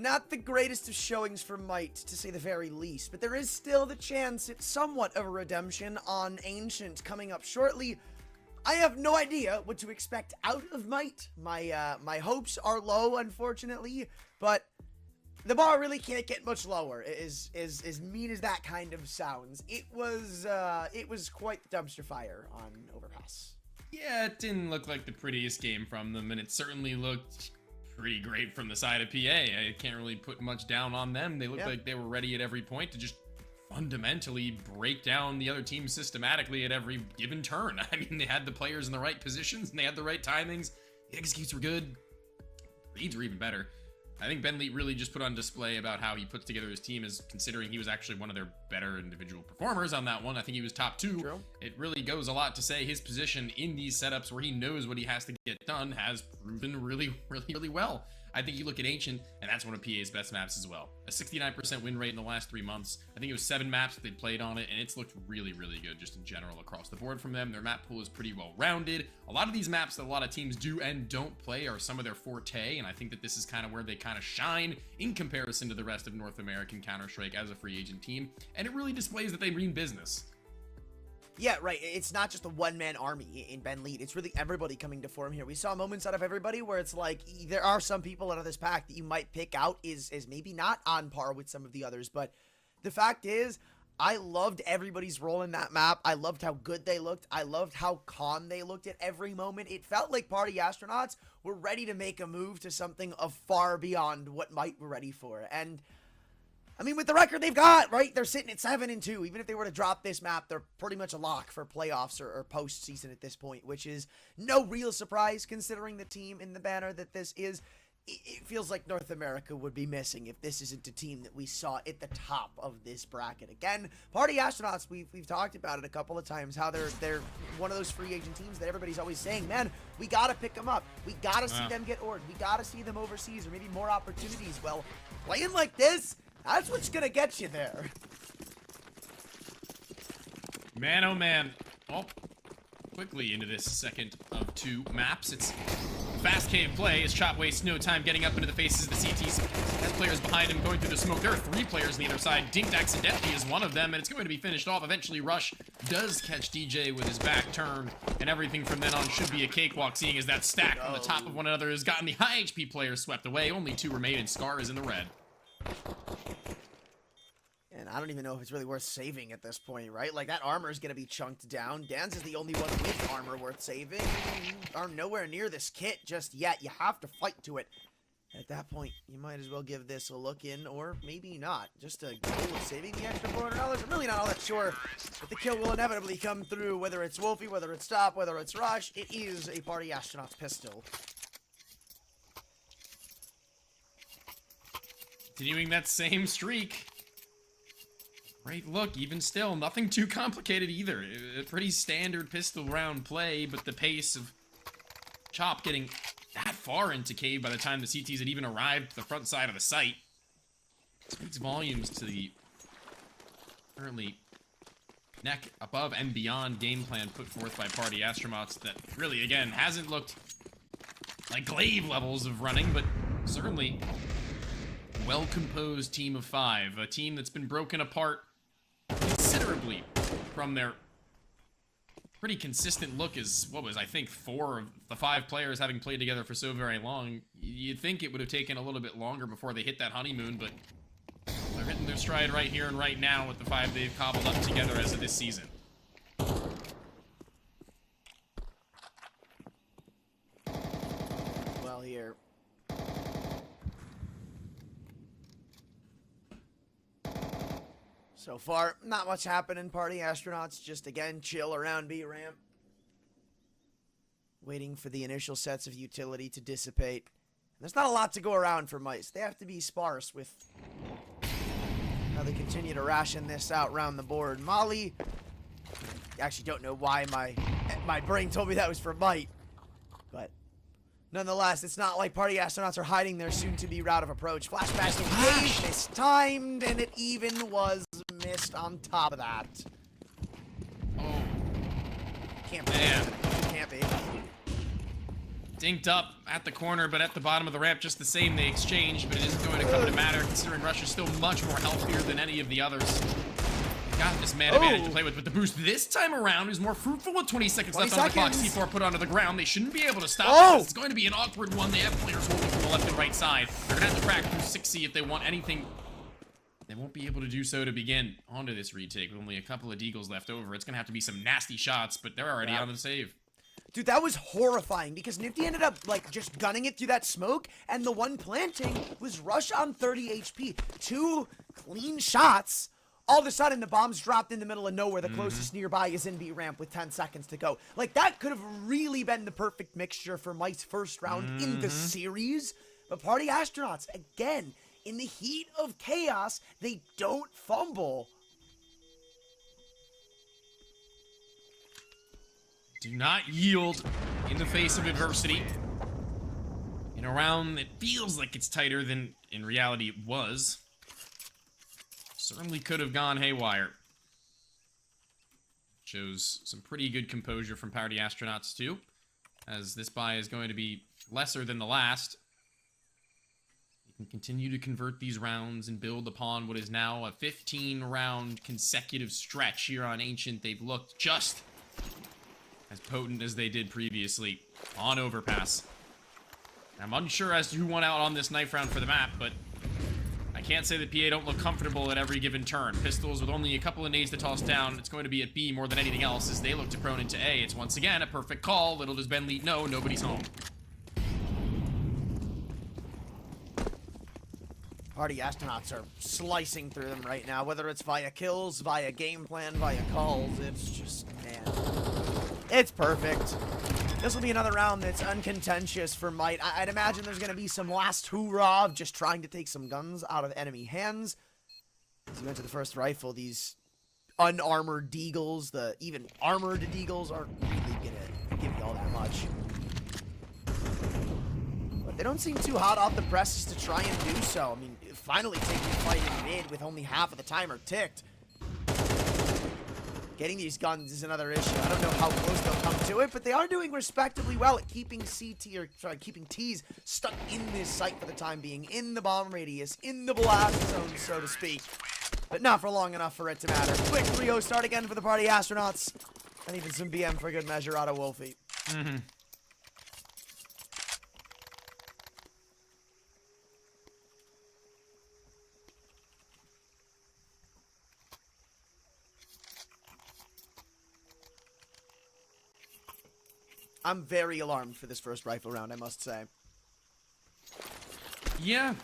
Not the greatest of showings for Might, to say the very least, but there is still the chance at somewhat of a redemption on Ancient coming up shortly. I have no idea what to expect out of Might. My hopes are low, unfortunately, but the bar really can't get much lower, as mean as that kind of sounds. It was quite the dumpster fire on Overpass. Yeah, it didn't look like the prettiest game from them, and it certainly looked pretty great from the side of PA. I can't really put much down on them. They looked like they were ready at every point to just fundamentally break down the other team systematically at every given turn. I mean, they had the players in the right positions, and they had the right timings. The executes were good. Reads were even better. I think Ben Lee really just put on display about how he puts together his team, as considering he was actually one of their better individual performers on that one. I think he was top 2. True. It really goes a lot to say his position in these setups where he knows what he has to get done has proven really, really well. I think you look at Ancient, and that's one of PA's best maps as well. A 69% win rate in the last 3 months. I think it was 7 maps that they played on it, and it's looked really, really good just in general across the board from them. Their map pool is pretty well rounded. A lot of these maps that a lot of teams do and don't play are some of their forte, and I think that this is kind of where they kind of shine in comparison to the rest of North American Counter-Strike as a free agent team, and it really displays that they mean business. Yeah, right. It's not just a one-man army in Ben Lead. It's really everybody coming to form here. We saw moments out of everybody where it's like there are some people out of this pack that you might pick out is maybe not on par with some of the others. But the fact is, I loved everybody's role in that map. I loved how good they looked. I loved how calm they looked at every moment. It felt like Party Astronauts were ready to make a move to something of far beyond what Might were ready for. And I mean, with the record they've got, right, they're sitting at 7-2. Even if they were to drop this map, they're pretty much a lock for playoffs or postseason at this point, which is no real surprise considering the team in the banner that this is. It feels like North America would be missing if this isn't a team that we saw at the top of this bracket. Again, Party Astronauts, we've talked about it a couple of times, how they're one of those free agent teams that everybody's always saying, man, we got to pick them up. We got to see them get ordered. We got to see them overseas or maybe more opportunities. Well, playing like this, that's what's gonna get you there. Man, oh man. Oh, quickly into this second of 2 maps. It's fast cave play as Chop wastes no time getting up into the faces of the CTs. Has players behind him going through the smoke. There are 3 players on the other side. Dinked accidentally is one of them, and it's going to be finished off. Eventually, Rush does catch DJ with his back turned, and everything from then on should be a cakewalk, seeing as that stack on the top of one another has gotten the high HP players swept away. Only 2 remain, and Scar is in the red. And I don't even know if it's really worth saving at this point, right? Like, that armor is going to be chunked down. Dan's is the only one with armor worth saving. You are nowhere near this kit just yet. You have to fight to it. At that point, you might as well give this a look in, or maybe not. Just to go with saving the extra $400. I'm really not all that sure if the kill will inevitably come through, whether it's Wolfie, whether it's Stop, whether it's Rush. It is a Party Astronauts pistol. Continuing that same streak. Great look, even still. Nothing too complicated either. A pretty standard pistol round play, but the pace of Chop getting that far into cave by the time the CTs had even arrived to the front side of the site speaks volumes to the currently neck above and beyond game plan put forth by Party Astronauts that really, again, hasn't looked like Glaive levels of running, but certainly well-composed team of 5. A team that's been broken apart considerably from their pretty consistent look as, what was, I think, 4 of the 5 players having played together for so very long. You'd think it would have taken a little bit longer before they hit that honeymoon, but they're hitting their stride right here and right now with the 5 they've cobbled up together as of this season. Well, here. So far, not much happening. Party Astronauts just, again, chill around B ramp. Waiting for the initial sets of utility to dissipate. There's not a lot to go around for Mice. They have to be sparse with how they continue to ration this out around the board. Molly, I actually don't know why my brain told me that was for Might. But nonetheless, it's not like Party Astronauts are hiding their soon-to-be route of approach. Flashback engaged, mistimed, and it even was missed on top of that. Oh, Can't be. man. Can't be. dinked up at the corner, but at the bottom of the ramp just the same. They exchange, but it isn't going to come to matter considering Russia's still much more healthier than any of the others. They got this man advantage to play with, but the boost this time around is more fruitful with 20 seconds left on the clock. C4 put onto the ground. They shouldn't be able to stop this. It's going to be an awkward one. They have players holding from the left and right side. They're going to have to crack through 6C if they want anything. They won't be able to do so to begin onto this retake with only a couple of deagles left over. It's going to have to be some nasty shots, but they're already on the save. Dude, that was horrifying because Nifty ended up, like, just gunning it through that smoke, and the one planting was Rush on 30 HP. 2 clean shots. All of a sudden, the bomb's dropped in the middle of nowhere. The closest nearby is in B ramp with 10 seconds to go. Like, that could have really been the perfect mixture for Mike's first round in the series. But Party Astronauts, again, in the heat of chaos, they don't fumble. Do not yield in the face of adversity. In a round that feels like it's tighter than in reality it was. Certainly could have gone haywire. Shows some pretty good composure from Party Astronauts too, as this buy is going to be lesser than the last. You can continue to convert these rounds and build upon what is now a 15-round consecutive stretch here on Ancient. They've looked just as potent as they did previously on Overpass. I'm unsure as to who won out on this knife round for the map, but I can't say that PA don't look comfortable at every given turn. Pistols with only a couple of nades to toss down. It's going to be at B more than anything else as they look to prone into A. It's once again a perfect call. Little does Ben Leet know, nobody's home. Party Astronauts are slicing through them right now, whether it's via kills, via game plan, via calls. It's just, man, it's perfect. This will be another round that's uncontentious for Might. I'd imagine there's going to be some last hoorah of just trying to take some guns out of enemy hands. As you enter the first rifle, these unarmored deagles, the even armored deagles aren't really going to give you all that much. But they don't seem too hot off the presses to try and do so. I mean, finally taking the fight in mid with only half of the timer ticked. Getting these guns is another issue. I don't know how close they'll come to it, but they are doing respectably well at keeping keeping T's stuck in this site for the time being, in the bomb radius, in the blast zone, so to speak. But not for long enough for it to matter. Quick 3-0 start again for the Party Astronauts. And even some BM for good measure out of Wolfie. I'm very alarmed for this first rifle round, I must say. Yeah.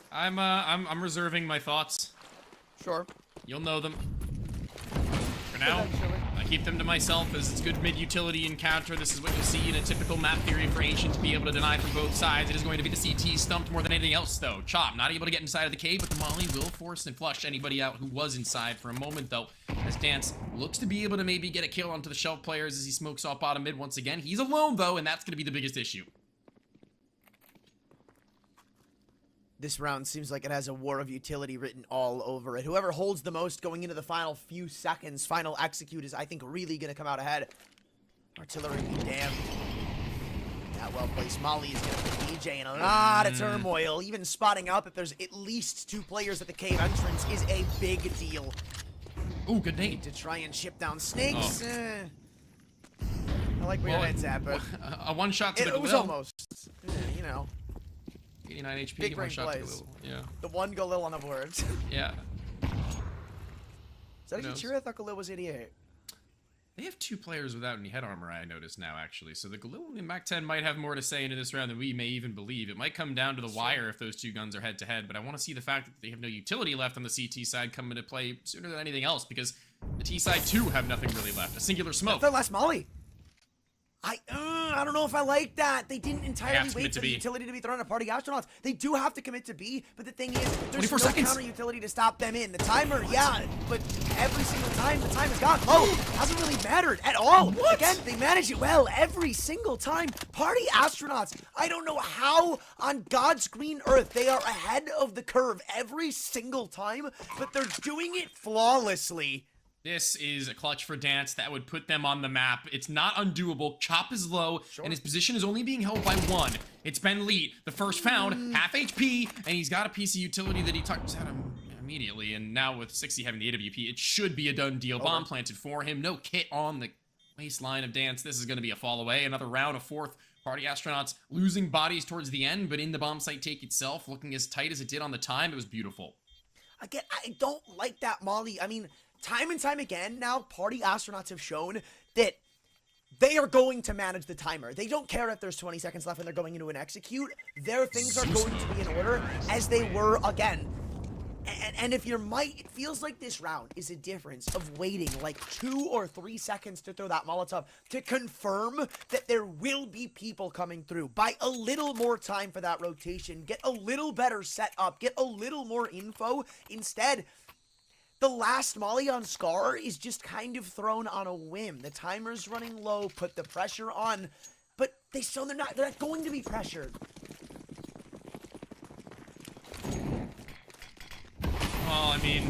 I'm reserving my thoughts. Sure. You'll know them. For now, I keep them to myself as it's good mid-utility encounter. This is what you'll see in a typical map theory for Ancient to be able to deny from both sides. It is going to be the CT stumped more than anything else, though. Chop, not able to get inside of the cave, but the Molly will force and flush anybody out who was inside for a moment, though. As Dance looks to be able to maybe get a kill onto the shelf players as he smokes off bottom mid once again. He's alone, though, and that's going to be the biggest issue. This round seems like it has a war of utility written all over it. Whoever holds the most going into the final few seconds, final execute, is, I think, really going to come out ahead. Artillery be damned. That well-placed Molly is going to put DJ in a lot of turmoil. Even spotting out that there's at least 2 players at the cave entrance is a big deal. Ooh, good nade. To try and chip down snakes. I like where your head's at, but a one-shot to the it was almost, you know. 89 HP, big one brain shot to plays. Galil. Yeah. The one Galil on the board. Yeah. Is that actually true? I thought Galil was 88. They have 2 players without any head armor, I noticed now, actually. So the Galil and the MAC-10 might have more to say into this round than we may even believe. It might come down to the wire if those 2 guns are head-to-head, but I want to see the fact that they have no utility left on the CT side come into play sooner than anything else, because the T side, too, have nothing really left. A singular smoke. That's their last Molly. I don't know if I like that. They didn't entirely wait for the utility to be thrown at Party Astronauts. They do have to commit to B, but the thing is, there's no counter utility to stop them in. The timer, yeah, but every single time the time is gone low. Hasn't really mattered at all. What? Again, they manage it well every single time. Party Astronauts, I don't know how on God's green earth they are ahead of the curve every single time, but they're doing it flawlessly. This is a clutch for Dance that would put them on the map. It's not undoable. Chop is low, and his position is only being held by one. It's Ben Lee, the first found, half HP, and he's got a piece of utility that he tucks at him immediately. And now with 60 having the AWP, it should be a done deal. Bomb planted for him. No kit on the waistline of Dance. This is going to be a fall away. Another round of fourth. Party Astronauts losing bodies towards the end, but in the bomb site take itself, looking as tight as it did on the time, it was beautiful. Again, I don't like that molly. I mean, time and time again now, Party Astronauts have shown that they are going to manage the timer. They don't care if there's 20 seconds left and they're going into an execute. Their things are going to be in order as they were again. And if you're Might, it feels like this round is a difference of waiting like 2 or 3 seconds to throw that Molotov to confirm that there will be people coming through. Buy a little more time for that rotation. Get a little better set up. Get a little more info. Instead, the last molly on Scar is just kind of thrown on a whim. The timer's running low, put the pressure on, but they're not going to be pressured. Well, I mean,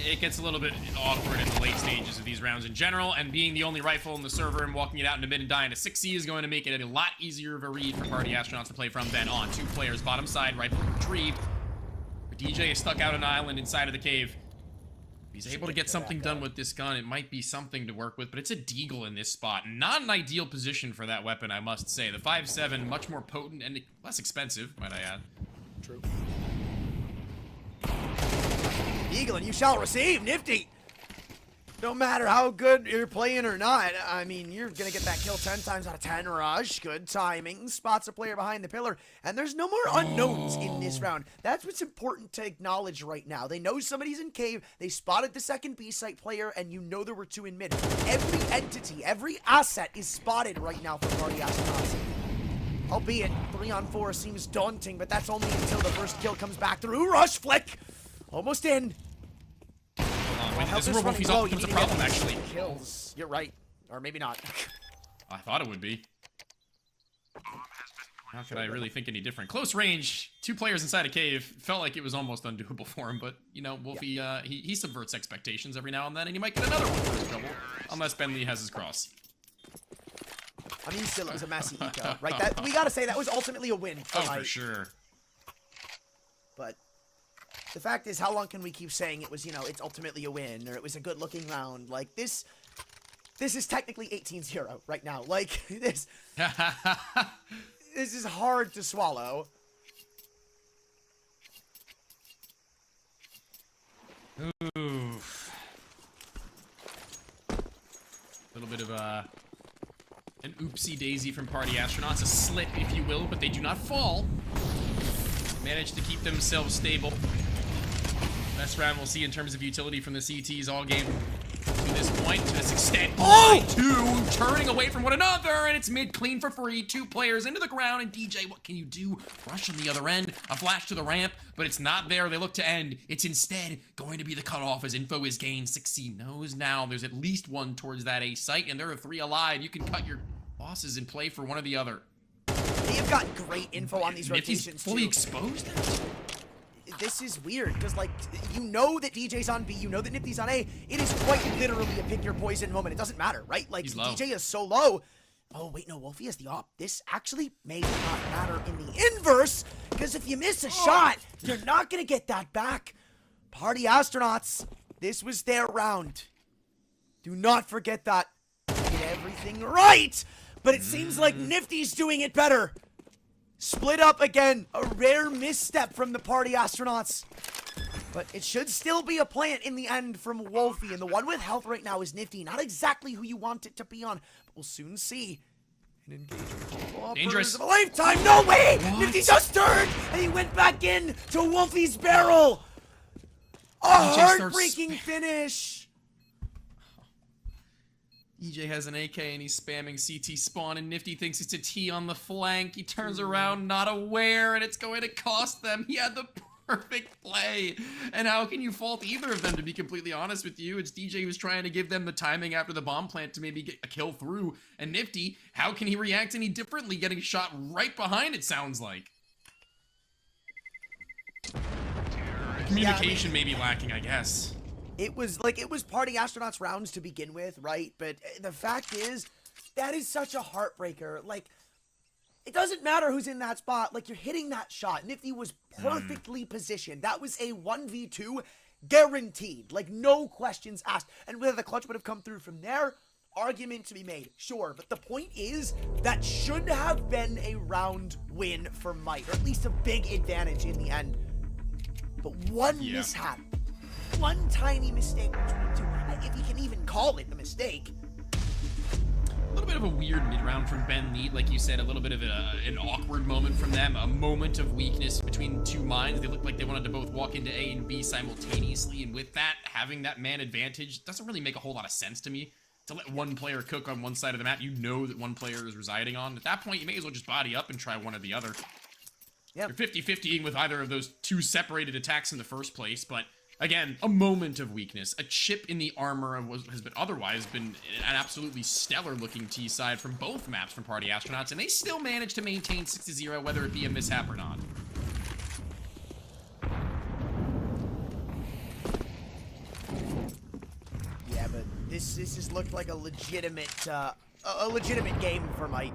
it gets a little bit awkward in the late stages of these rounds in general, and being the only rifle in the server and walking it out into mid and dying to 6C is going to make it a lot easier of a read for Party Astronauts to play from then on. 2 players, bottom side, rifle retrieved. But DJ is stuck out on an island inside of the cave. If he's able to get something done with this gun, it might be something to work with, but it's a deagle in this spot. Not an ideal position for that weapon, I must say. The 5.7, much more potent and less expensive, might I add. True. Eagle, and you shall receive. Nifty. No matter how good you're playing or not, I mean, you're going to get that kill 10 times out of 10 rush. Good timing. Spots a player behind the pillar. And there's no more unknowns in this round. That's what's important to acknowledge right now. They know somebody's in cave. They spotted the second B-site player, and you know there were 2 in mid. Every entity, every asset is spotted right now for Party Astronauts. Albeit, 3-on-4 seems daunting, but that's only until the first kill comes back through. Rush flick! Almost in. This is where Wolfie's up becomes a problem, actually. Kills. You're right. Or maybe not. I thought it would be. How could I really think any different? Close range, 2 players inside a cave. Felt like it was almost undoable for him, but, you know, Wolfie, he subverts expectations every now and then, and he might get another one for his trouble. Unless Ben Lee has his cross. I mean, still, it was a messy eco, right? That, we gotta say, that was ultimately a win. For sure. But the fact is, how long can we keep saying it was, you know, it's ultimately a win, or it was a good-looking round? Like, this is technically 18-0 right now. Like, this is hard to swallow. Oof. A little bit of an oopsie daisy from Party Astronauts, a slip, if you will, but they do not fall. Managed to keep themselves stable. Best round we'll see in terms of utility from the CTs all game to this point, to this extent. Oh! 2 turning away from one another, and it's mid clean for free. 2 players into the ground, and DJ, what can you do? Rush on the other end, a flash to the ramp, but it's not there. They look to end. It's instead going to be the cutoff as info is gained. 6C knows now there's at least one towards that A site, and there are 3 alive. You can cut your losses and play for one or the other. They have got great info on these rotations, Nifty's fully exposed. This is weird, because, like, you know that DJ's on B, you know that Nifty's on A. It is quite literally a pick your poison moment. It doesn't matter, right? Like, DJ is so low. Oh, wait, no, Wolfie has the op. This actually may not matter in the inverse, because if you miss a shot, you're not going to get that back. Party Astronauts, this was their round. Do not forget that. Did everything right, but it seems like Nifty's doing it better. Split up again. A rare misstep from the Party Astronauts. But it should still be a plant in the end from Wolfie. And the one with health right now is Nifty. Not exactly who you want it to be on, but we'll soon see. An engagement. Oh, dangerous. Of a lifetime. No way! What? Nifty just turned, and he went back in to Wolfie's barrel. A heartbreaking finish. EJ has an AK and he's spamming CT spawn, and Nifty thinks it's a T on the flank. He turns around, not aware, and it's going to cost them. He had the perfect play. And how can you fault either of them, to be completely honest with you? It's DJ who's trying to give them the timing after the bomb plant to maybe get a kill through. And Nifty, how can he react any differently, getting shot right behind, it sounds like? communication may be lacking, I guess. It was Party Astronauts rounds to begin with, right? But the fact is, that is such a heartbreaker. Like, it doesn't matter who's in that spot. Like, you're hitting that shot. Nifty was perfectly positioned. That was a 1v2 guaranteed. Like, no questions asked. And whether the clutch would have come through from there, argument to be made. Sure, but the point is, that should have been a round win for Might, or at least a big advantage in the end. But one mishap, one tiny mistake between two, if you can even call it a mistake. A little bit of a weird mid-round from Ben Neat, like you said, a little bit of an awkward moment from them, a moment of weakness between two minds. They looked like they wanted to both walk into A and B simultaneously, and with that, having that man advantage doesn't really make a whole lot of sense to me. To let one player cook on one side of the map, you know that one player is residing on. At that point, you may as well just body up and try one or the other. Yep. You're 50-50ing with either of those two separated attacks in the first place, but again, a moment of weakness, a chip in the armor of what has been otherwise been an absolutely stellar-looking T side from both maps from Party Astronauts, and they still managed to maintain 6-0, whether it be a mishap or not. Yeah, but this has looked like a legitimate game for Might.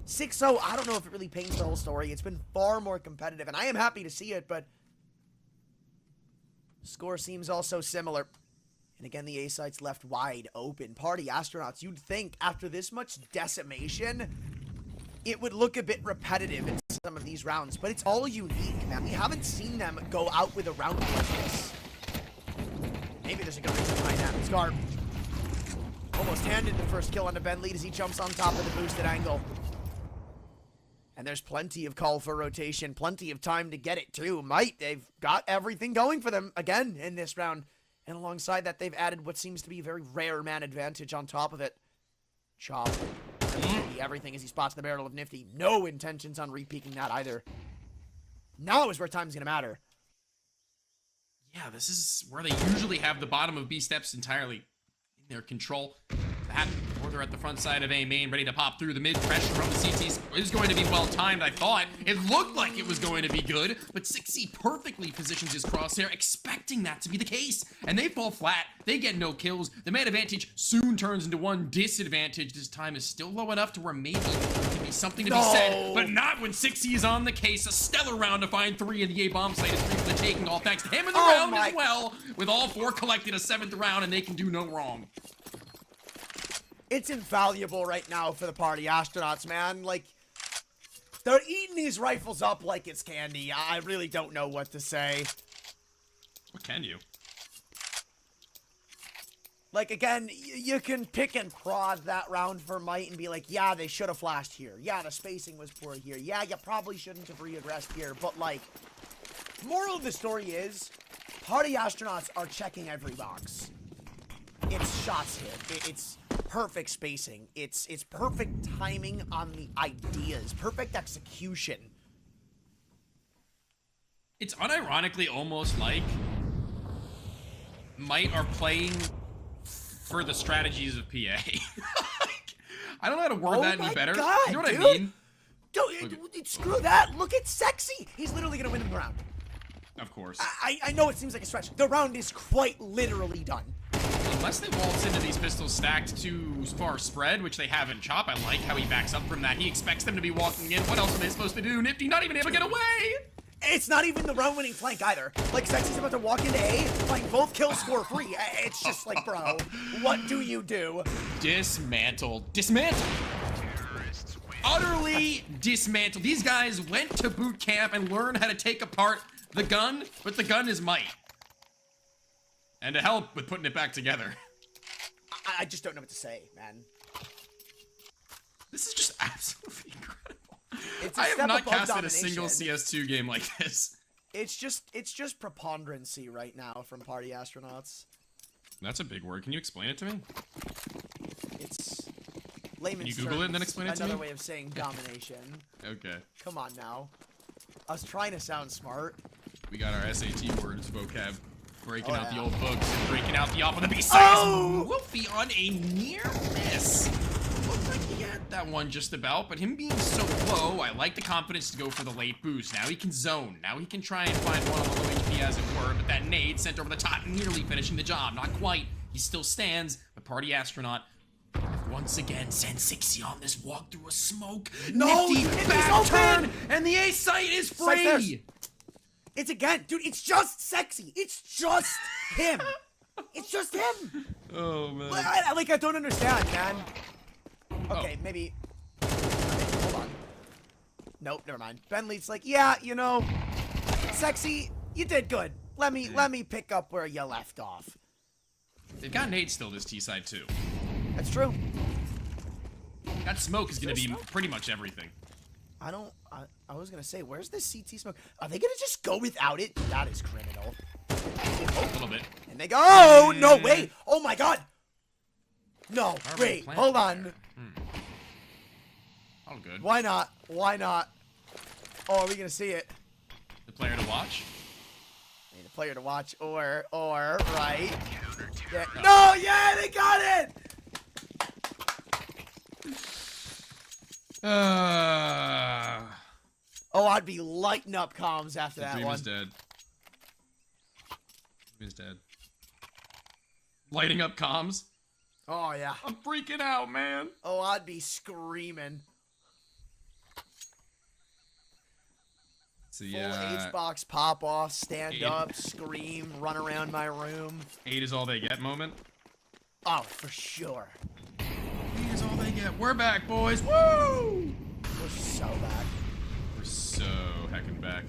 6-0, I don't know if it really paints the whole story. It's been far more competitive, and I am happy to see it, but score seems also similar. And again, the A site's left wide open. Party Astronauts, you'd think after this much decimation, it would look a bit repetitive in some of these rounds, but it's all unique, man. We haven't seen them go out with a round like this. Maybe there's a good reason behind that. Scar almost handed the first kill onto Ben Lead as he jumps on top of the boosted angle. And there's plenty of call for rotation, plenty of time to get it too. Might, they've got everything going for them again in this round. And alongside that, they've added what seems to be a very rare man advantage on top of it. Chop. Everything as he spots the barrel of Nifty. No intentions on re-peeking that either. Now is where time's gonna matter. Yeah, this is where they usually have the bottom of B steps entirely in their control. That order at the front side of A main, ready to pop through the mid. Pressure from the CTs is going to be well timed, I thought. It looked like it was going to be good, but 6C perfectly positions his crosshair, expecting that to be the case. And they fall flat. They get no kills. The man advantage soon turns into one disadvantage. This time is still low enough to where maybe there can be something to be said, but not when 6C is on the case. A stellar round to find 3 in the A bomb slate is briefly taking, all thanks to him in the round as well. With all 4 collected, a 7th round, and they can do no wrong. It's invaluable right now for the Party Astronauts, man. Like, they're eating these rifles up like it's candy. I really don't know what to say. What can you? Like, again, you can pick and prod that round for Might and be like, yeah, they should have flashed here. Yeah, the spacing was poor here. Yeah, you probably shouldn't have readdressed here. But, like, moral of the story is, Party Astronauts are checking every box. It's shots hit. It's perfect spacing. It's perfect timing on the ideas. Perfect execution. It's unironically almost like Might are playing for the strategies of PA. I don't know how to word that any better. God, you know what dude? I mean? Dude, screw that. Look at Sexy. He's literally going to win the round. Of course. I know it seems like a stretch. The round is quite literally done. Unless they waltz into these pistols stacked too far spread, which they have in Chop. I like how he backs up from that. He expects them to be walking in. What else are they supposed to do? Nifty not even able to get away! It's not even the round-winning flank either. Like, Sexy's about to walk into A, find both kills score free. It's just like, bro, what do you do? Dismantled. Dismantled! Utterly dismantled. These guys went to boot camp and learned how to take apart the gun, but the gun is Might. And to help with putting it back together. I just don't know what to say, man. This is just absolutely incredible. I have not casted a single CS2 game like this. It's just preponderancy right now from Party Astronauts. That's a big word. Can you explain it to me? It's layman's terms. Can you Google it and then explain it to me? Another way of saying domination. Okay. Come on now. I was trying to sound smart. We got our SAT words vocab. Breaking out the old books and breaking out the off of the B-side. Oh! Wolfie on a near miss. Looked like he had that one just about, but him being so low, I like the confidence to go for the late boost. Now he can zone. Now he can try and find one on the low HP as it were, but that nade sent over the top, nearly finishing the job. Not quite. He still stands, but Party Astronaut once again sends 60 on this walk through a smoke. No, Nifty back turn, and the A site is free. It's again, dude, it's just sexy. It's just him. It's just him. Oh, man. I don't understand, man. Okay, maybe. Hold on. Nope, never mind. Benleet's like, yeah, you know, sexy, you did good. Let me pick up where you left off. They've got nades still this T side too. That's true. That smoke is gonna be pretty much everything. I was gonna say, where's this CT smoke? Are they gonna just go without it? That is criminal. A little bit. And they go, oh, no, wait. Oh, my God. No, wait, hold on. All good. Why not? Why not? Oh, are we gonna see it? The player to watch? Need a player to watch, or, right? Yeah. No, yeah, they got it! Oh, I'd be lighting up comms after that Dream one. is dead. Dream is dead. Lighting up comms? Oh, yeah. I'm freaking out, man. Oh, I'd be screaming. So, Full yeah. H-box pop off, stand up, scream, run around my room. 8 is all they get moment. Oh, for sure. 8 is all they get. We're back, boys. Woo! We're so back. We're so heckin' back.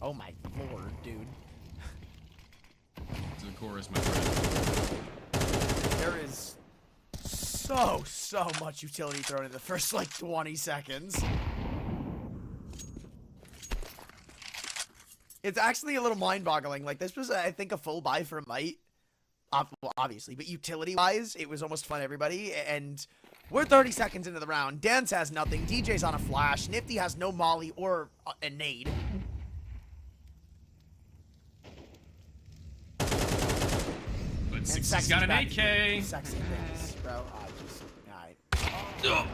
Oh my lord, dude. To the chorus, my friend. There is so much utility thrown in the first, like, 20 seconds. It's actually a little mind-boggling. Like, this was, I think, a full buy for Might. Well, obviously, but utility-wise, it was almost fun, everybody. And we're 30 seconds into the round. Dance has nothing. DJ's on a flash. Nifty has no molly or a nade. But 60's got an 8K. Sexy things, bro. Alright.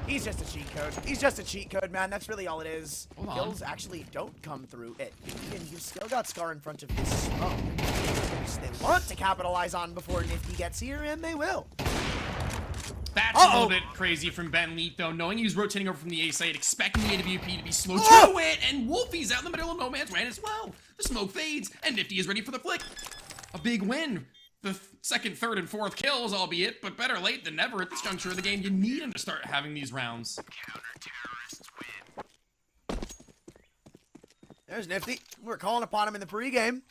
He's just a cheat code. He's just a cheat code, man. That's really all it is. Hold on. Kills actually don't come through it. And you've still got Scar in front of this smoke, which they want to capitalize on before Nifty gets here, and they will. That's a little bit crazy from Benleet, though, knowing he was rotating over from the A site, expecting the AWP to be slow to it, and Wolfie's out in the middle of no man's land as well. The smoke fades, and Nifty is ready for the flick. A big win. The second, third, and fourth kills, albeit, but better late than never at this juncture of the game. You need him to start having these rounds. There's Nifty. We're calling upon him in the pregame.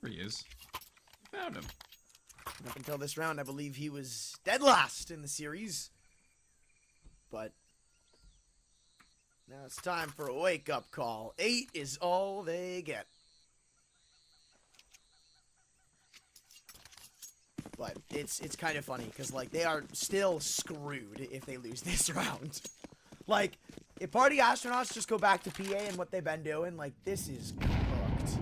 There he is. Found him. Up until this round, I believe he was dead last in the series. But now it's time for a wake-up call. 8 is all they get. But it's kind of funny, because, like, they are still screwed if they lose this round. Like, if Party Astronauts just go back to PA and what they've been doing, like, this is cooked.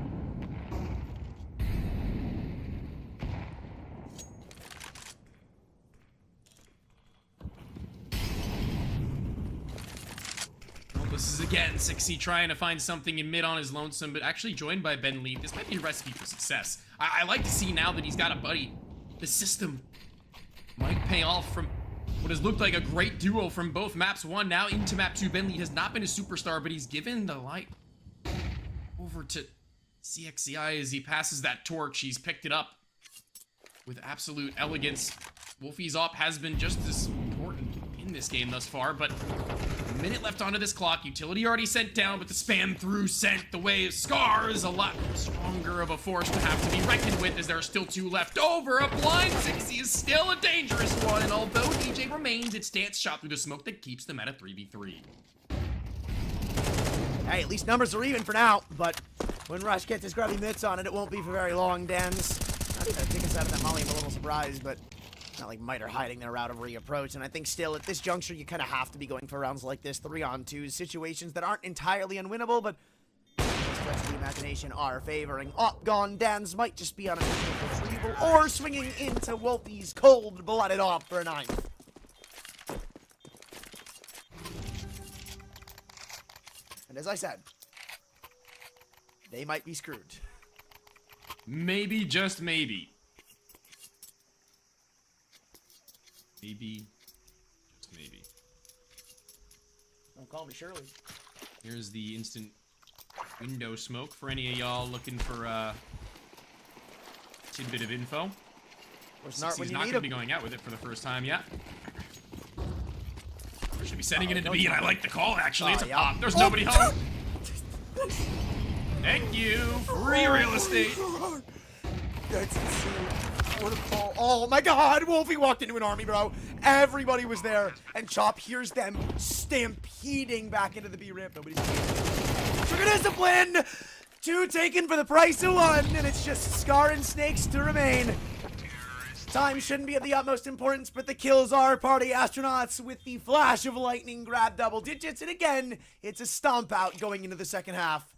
Well, this is, again, 60 trying to find something in mid on his lonesome, but actually joined by Benleet. This might be a recipe for success. I like to see now that he's got a buddy. The system might pay off from what has looked like a great duo from both maps 1 now into map 2. Benleet has not been a superstar, but he's given the light over to CXCI as he passes that torch. He's picked it up with absolute elegance. Wolfie's op has been just as important in this game thus far, but a minute left onto this clock. Utility already sent down, but the spam through sent the way of Scar is a lot stronger of a force to have to be reckoned with, as there are still 2 left over. A blind 60 is still a dangerous one, and although DJ remains, it's Dance shot through the smoke that keeps them at a 3v3. Hey, at least numbers are even for now, but when Rush gets his grubby mitts on it, it won't be for very long, Dance. Not even take us out of that molly. I'm a little surprised, but not like Might are hiding their route of reapproach, and I think still at this juncture you kind of have to be going for rounds like this, 3-on-2s, situations that aren't entirely unwinnable, but stretch of the imagination are favoring Gone. Dan's might just be on a retrieval or swinging into Wolfie's cold-blooded off for a 9th. And as I said, they might be screwed. Maybe, just maybe. Maybe, just maybe. Don't call me Shirley. Here's the instant window smoke for any of y'all looking for a tidbit of info. He's He's not going to be going out with it for the first time yet. We should be setting it into B, and I like the call, actually. It's a pop. There's nobody home. Thank you. Free real estate. That's insane. What a call. Oh my god, Wolfie walked into an army, bro. Everybody was there, and Chop hears them stampeding back into the B ramp. Nobody's Trigger discipline! 2 taken for the price of 1, and it's just Scar and Snakes to remain. Time shouldn't be of the utmost importance, but the kills are. Party Astronauts with the flash of lightning grab double digits, and again, it's a stomp out going into the second half.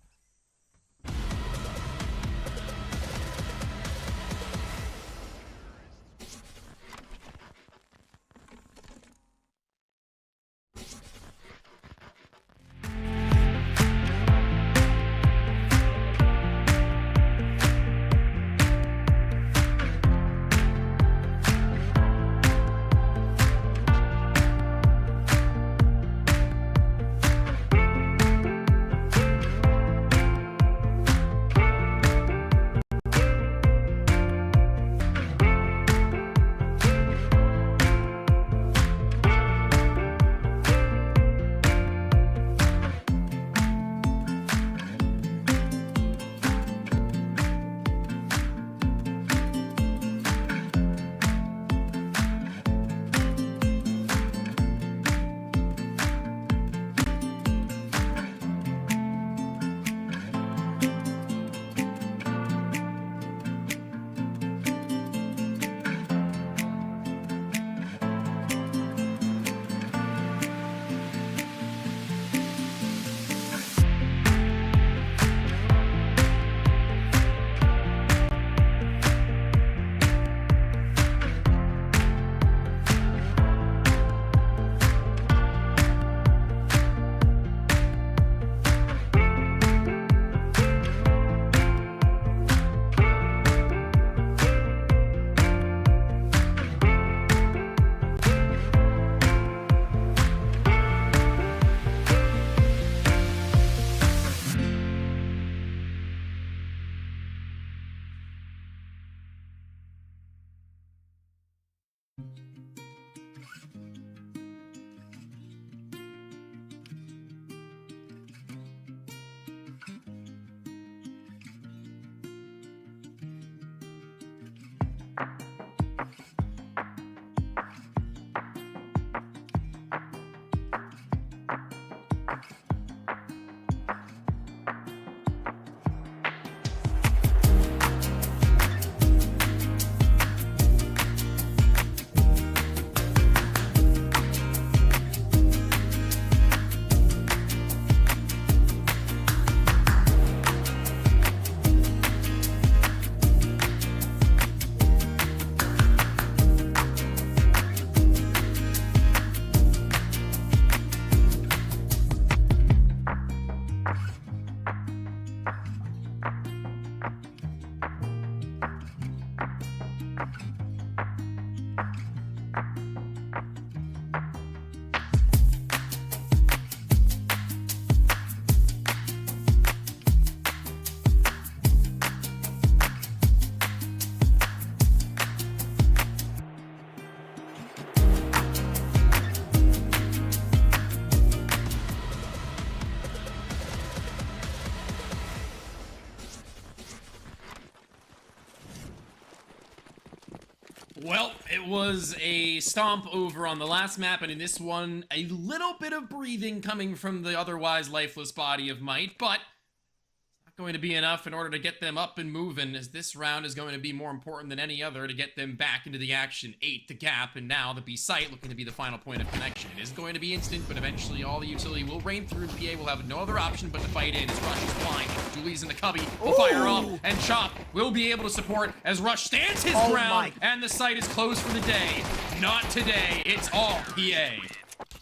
Well, it was a stomp over on the last map, and in this one, a little bit of breathing coming from the otherwise lifeless body of Might, but it's not going to be enough in order to get them up and moving, as this round is going to be more important than any other to get them back into the action. 8 the gap, and now the B site looking to be the final point of connection. It is going to be instant, but eventually all the utility will rain through. PA will have no other option but to fight in as Rush is blind. Julie's in the cubby, will fire off, and Chop will be able to support as Rush stands his ground, and the site is closed for the day. Not today, it's all PA.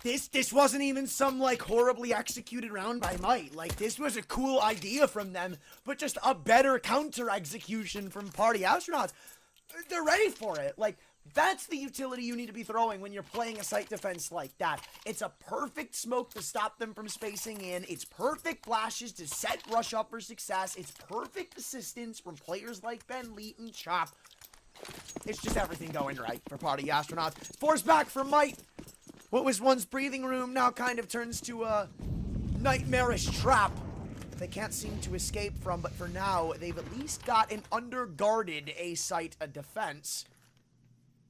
This wasn't even some, like, horribly executed round by Might. Like, this was a cool idea from them, but just a better counter-execution from Party Astronauts. They're ready for it. Like, that's the utility you need to be throwing when you're playing a site defense like that. It's a perfect smoke to stop them from spacing in. It's perfect flashes to set rush up for success. It's perfect assistance from players like Ben Leet and Chop. It's just everything going right for Party Astronauts. Force back from Might. What was once breathing room now kind of turns to a nightmarish trap they can't seem to escape from, but for now, they've at least got an underguarded A-site defense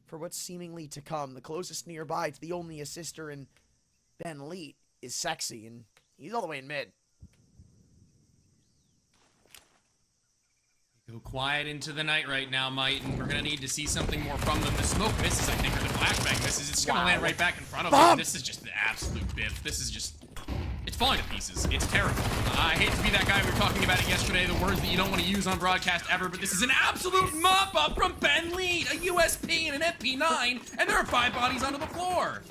for what's seemingly to come. The closest nearby to the only assister in Ben Leet is Sexy, and he's all the way in mid. Go quiet into the night right now, Might, and we're gonna need to see something more from them. The smoke misses, I think, or the flashbang misses. It's gonna land right back in front of them. This is just the absolute biff. This is just... It's falling to pieces. It's terrible. I hate to be that guy. We were talking about it yesterday, the words that you don't want to use on broadcast ever, but this is an absolute mop-up from Ben Leet, a USP and an FP9, and there are 5 bodies onto the floor.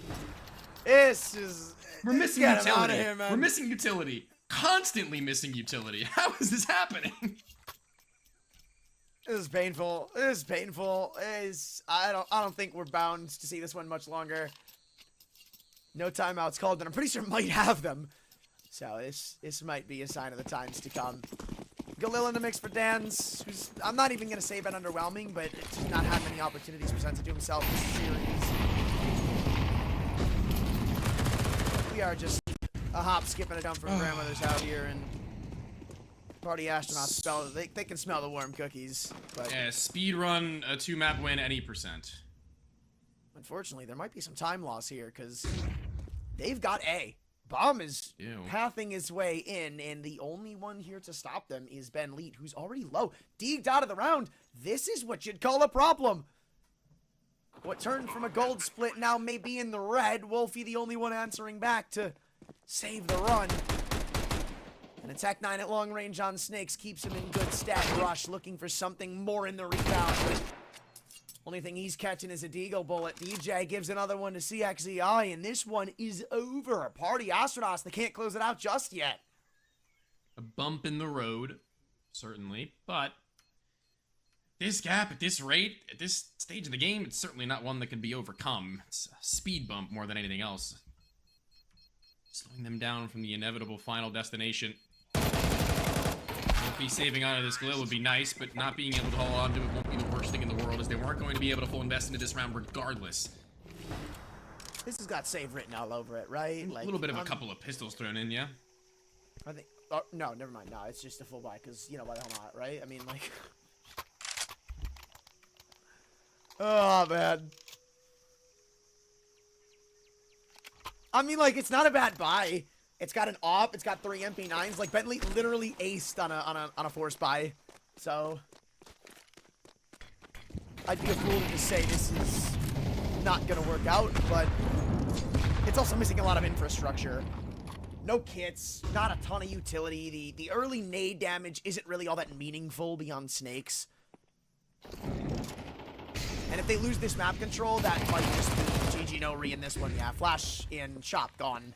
This is... We're missing utility. Out of here, man. We're missing utility. Constantly missing utility. How is this happening? This is painful. This is painful. I don't think we're bound to see this one much longer. No timeouts called, but I'm pretty sure Might have them. So this might be a sign of the times to come. Galil in the mix for Dan's, who's, I'm not even gonna say been underwhelming, but just not had many opportunities presented to himself this series. We are just a hop, skip, and a jump from grandmother's out here, and Party Astronauts they can smell the warm cookies. But yeah, speed run, a 2-map win, any percent. Unfortunately, there might be some time loss here, because they've got A. Bomb is pathing his way in, and the only one here to stop them is Ben Leet, who's already low. Deeged out of the round. This is what you'd call a problem. What turned from a gold split now may be in the red. Wolfie the only one answering back to save the run. And a Tech 9 at long range on Snakes keeps him in good stead. Rush looking for something more in the rebound. Only thing he's catching is a Deagle bullet. DJ gives another one to CXEI, and this one is over. Party Astronauts, they can't close it out just yet. A bump in the road, certainly, but this gap at this rate, at this stage of the game, it's certainly not one that can be overcome. It's a speed bump more than anything else. Slowing them down from the inevitable final destination. Be saving out of this Galil would be nice, but not being able to hold on to it won't be the worst thing in the world, as they weren't going to be able to full invest into this round regardless. This has got save written all over it, right? Like, a little bit of a couple of pistols thrown in, yeah? I think... Oh, no, never mind. No, it's just a full buy, because, you know, why the hell not, right? I mean, like... Oh, man. I mean, like, it's not a bad buy. It's got an AWP, it's got 3 MP9s. Like, Bentley literally aced on a force buy. So, I'd be a fool to just say this is not gonna work out, but it's also missing a lot of infrastructure. No kits, not a ton of utility. The early nade damage isn't really all that meaningful beyond Snakes. And if they lose this map control, that might just be GG no re in this one. Yeah, Flash in Chop gone.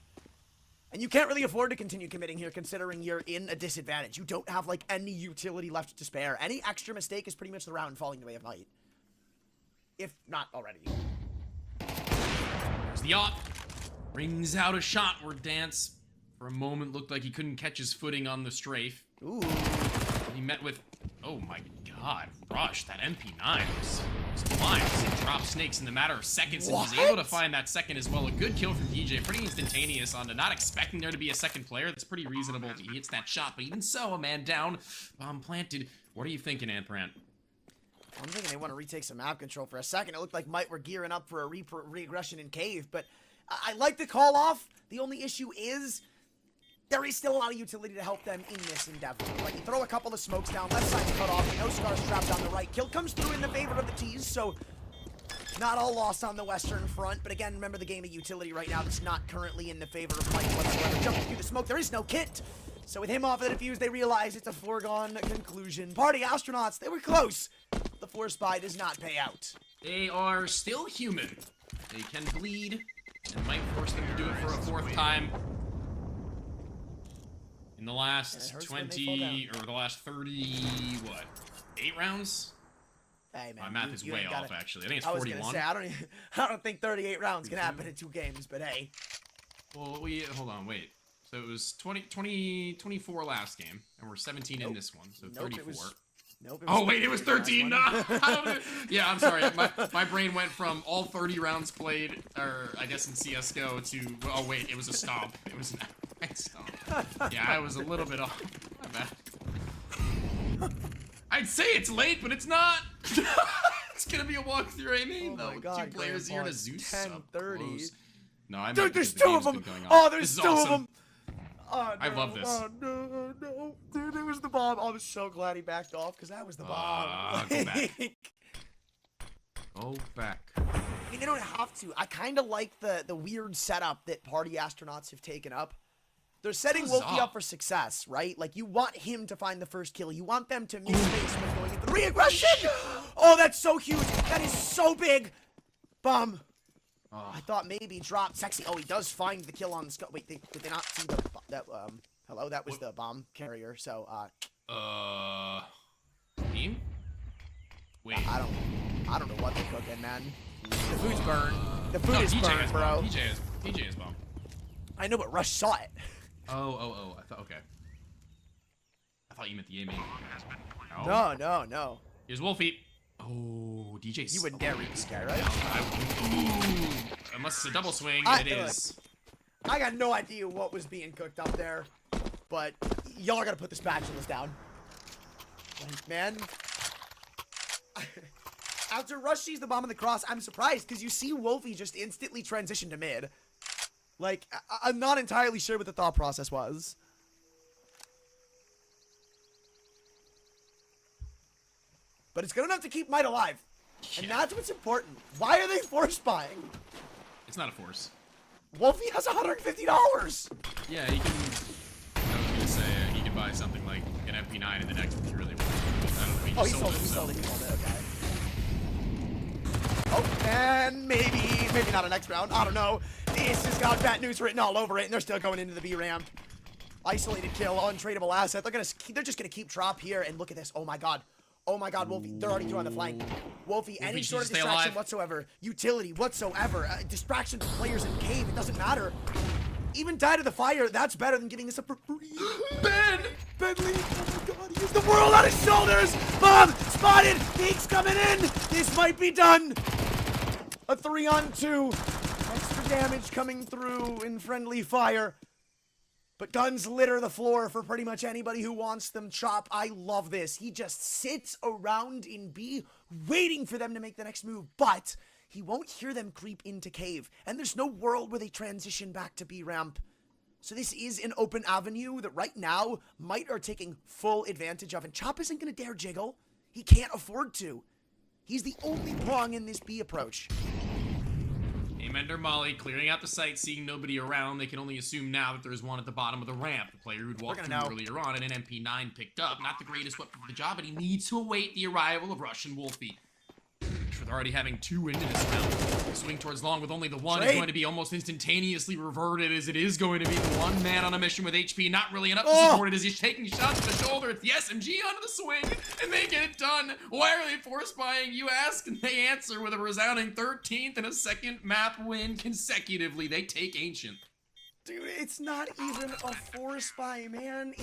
And you can't really afford to continue committing here, considering you're in a disadvantage. You don't have, like, any utility left to spare. Any extra mistake is pretty much the round falling the way of Might. If not already. There's the AWP. Rings out a shot where Dance, for a moment, looked like he couldn't catch his footing on the strafe. Ooh. He met with... Oh my god, Rush, that MP9 was blind. He dropped Snakes in the matter of seconds, and was able to find that second as well. A good kill from DJ, pretty instantaneous on to not expecting there to be a second player. That's pretty reasonable. He hits that shot, but even so, a man down, bomb planted. What are you thinking, Anthrant? I'm thinking they want to retake some map control for a second. It looked like Might were gearing up for a regression in Cave, but I like the call off. The only issue is there is still a lot of utility to help them in this endeavor. Like, you throw a couple of smokes down, left side cut off, no scars trapped on the right. Kill comes through in the favor of the T's, so not all lost on the Western front. But again, remember the game of utility right now that's not currently in the favor of Mike whatsoever. Jumping through the smoke, there is no kit. So with him off of the defuse, they realize it's a foregone conclusion. Party Astronauts, they were close. The force buy does not pay out. They are still human. They can bleed. and might force them to do it for a fourth time. In the last 20 or the last 30, what? 8 rounds? Hey, man, my math is way off, actually. I think it's 41. I was gonna say, I don't think 38 rounds can happen in 2 games, but hey. Well, hold on, wait. So it was 24 last game, and we're 17 in this one, so 34. Oh wait, it was 13. No. Yeah, I'm sorry. My brain went from all 30 rounds played, or I guess in CS:GO, to oh wait, it was a stomp. It was an outright stomp. Yeah, I was a little bit off. My bad. I'd say it's late, but it's not. It's gonna be a walkthrough, I mean, though. God, 2 players here to Zeus. 10:30. No, I Dude, there's 2 of them. Oh, there's 2 of them. Oh, no. I love this. Oh, no. Dude, it was the bomb. I was so glad he backed off, because that was the bomb. Go back. Go back. I mean, they don't have to. I kind of like the weird setup that Party Astronauts have taken up. They're setting Wolfie up for success, right? Like, you want him to find the first kill. You want them to miss space when going into the re-aggression. Oh, that's so huge. That is so big. Bomb. Oh. I thought maybe drop sexy. Oh, he does find the kill on the scope. Wait, did they not see that? Hello, that was the bomb carrier. So, team? Wait. I don't know what they're cooking, man. The food's burned. The food is burned, bro. DJ is bomb. I know, but Rush saw it. Oh. I thought, okay. I thought you meant the aiming. No. Here's Wolfie. Oh, DJ. You wouldn't dare read the sky, right? Unless it's a double swing, it is. I got no idea what was being cooked up there, but y'all gotta put the spatulas down. Like, man. After Rush sees the bomb on the cross, I'm surprised, because you see Wolfie just instantly transition to mid. Like, I'm not entirely sure what the thought process was. But it's good enough to keep Might alive. Yeah. And that's what's important. Why are they force buying? It's not a force. Wolfie has $150. Yeah, he can. I was gonna say he could buy something like an MP9 in the next if you really want. I don't know. He sold it. Okay. Oh, and maybe not a next round. I don't know. This has got bad news written all over it, and they're still going into the B ramp. Isolated kill, untradeable asset. They're just gonna keep drop here, and look at this. Oh my god, Wolfie. They're already through on the flank. Wolfie, any sort of distraction whatsoever, utility whatsoever, distraction to players in cave, it doesn't matter. Even die to the fire, that's better than giving us a for free. Ben Lee, oh my god, he used the world on his shoulders. Bomb spotted, Geek's coming in. This might be done. A 3-on-2. Extra damage coming through in friendly fire. But guns litter the floor for pretty much anybody who wants them. Chop, I love this. He just sits around in B, waiting for them to make the next move, but he won't hear them creep into cave, and there's no world where they transition back to B ramp. So this is an open avenue that right now Might are taking full advantage of, and Chop isn't going to dare jiggle. He can't afford to. He's the only prong in this B approach. Amender Molly clearing out the site, seeing nobody around. They can only assume now that there's one at the bottom of the ramp. The player who'd walked through earlier on and an MP9 picked up. Not the greatest weapon for the job, but he needs to await the arrival of Rush and Wolfie. They're already having 2 into this round. The swing towards long with only the 1 is going to be almost instantaneously reverted, as it is going to be the 1 man on a mission with HP. Not really enough to support it as he's taking shots to the shoulder. It's the SMG onto the swing, and they get it done. Why are they force buying, you ask? And they answer with a resounding 13th and a second map win consecutively. They take Ancient. Dude, it's not even a force buy, man.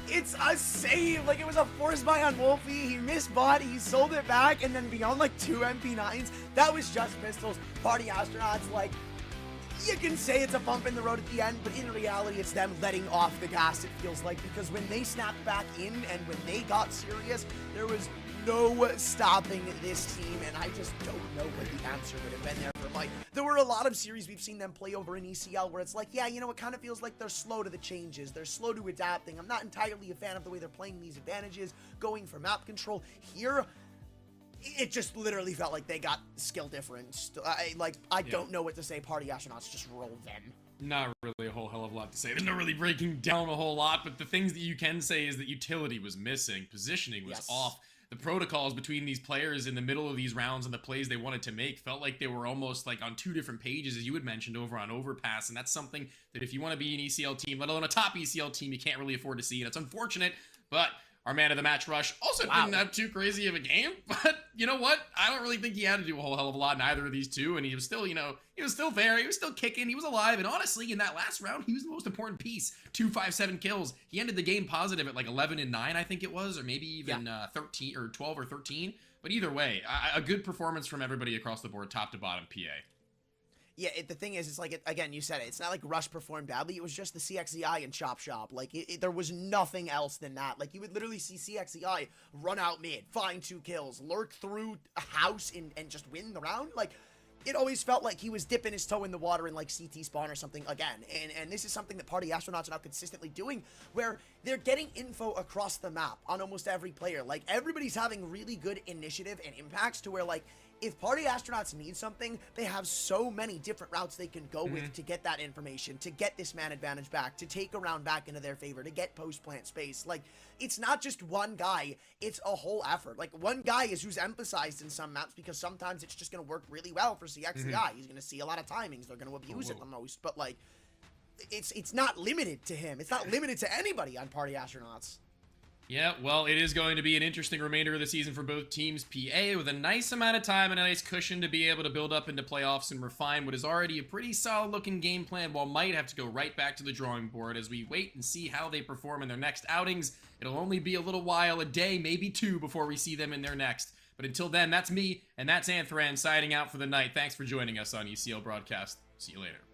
It's a save. Like, it was a force buy on Wolfie. He misbought, he sold it back, and then beyond like 2 MP9s, that was just pistols. Party Astronauts, like, you can say it's a bump in the road at the end, but in reality, it's them letting off the gas, it feels like, because when they snapped back in and when they got serious, there was no stopping this team, and I just don't know what the answer would have been there for Mike. There were a lot of series we've seen them play over in ECL where it's like, yeah, you know, it kind of feels like they're slow to the changes. They're slow to adapting. I'm not entirely a fan of the way they're playing these advantages, going for map control. Here, it just literally felt like they got skill difference. I don't know what to say. Party Astronauts just roll them. Not really a whole hell of a lot to say. There's no really breaking down a whole lot, but the things that you can say is that utility was missing, positioning was off. the protocols between these players in the middle of these rounds and the plays they wanted to make felt like they were almost like on two different pages, as you had mentioned, over on Overpass. And that's something that if you want to be an ECL team, let alone a top ECL team, you can't really afford to see. And it's unfortunate, but our man of the match, Rush, also didn't have too crazy of a game. But you know what? I don't really think he had to do a whole hell of a lot in either of these two. And he was still, he was still there. He was still kicking. He was alive. And honestly, in that last round, he was the most important piece. 2, 5, 7 kills. He ended the game positive at like 11 and 9, I think it was, or maybe even 13 or 12 or 13. But either way, a good performance from everybody across the board, top to bottom, PA. Yeah, the thing is, it's like, again, you said it. It's not like Rush performed badly. It was just the CXEI and Chop Shop. Like, there was nothing else than that. Like, you would literally see CXEI run out mid, find 2 kills, lurk through a house and just win the round. Like, it always felt like he was dipping his toe in the water in, like, CT spawn or something again. And this is something that Party Astronauts are now consistently doing, where they're getting info across the map on almost every player. Like, everybody's having really good initiative and impacts to where, like, if Party Astronauts need something, they have so many different routes they can go with to get that information, to get this man advantage back, to take a round back into their favor, to get post-plant space. Like, it's not just one guy, it's a whole effort. Like, one guy is who's emphasized in some maps because sometimes it's just going to work really well for CXEI. He's going to see a lot of timings. They're going to abuse it the most. But, like, it's not limited to him. It's not limited to anybody on Party Astronauts. Yeah, well, it is going to be an interesting remainder of the season for both teams. PA with a nice amount of time and a nice cushion to be able to build up into playoffs and refine what is already a pretty solid-looking game plan, while might have to go right back to the drawing board as we wait and see how they perform in their next outings. It'll only be a little while, a day, maybe 2, before we see them in their next. But until then, that's me, and that's Anthran signing out for the night. Thanks for joining us on ECL Broadcast. See you later.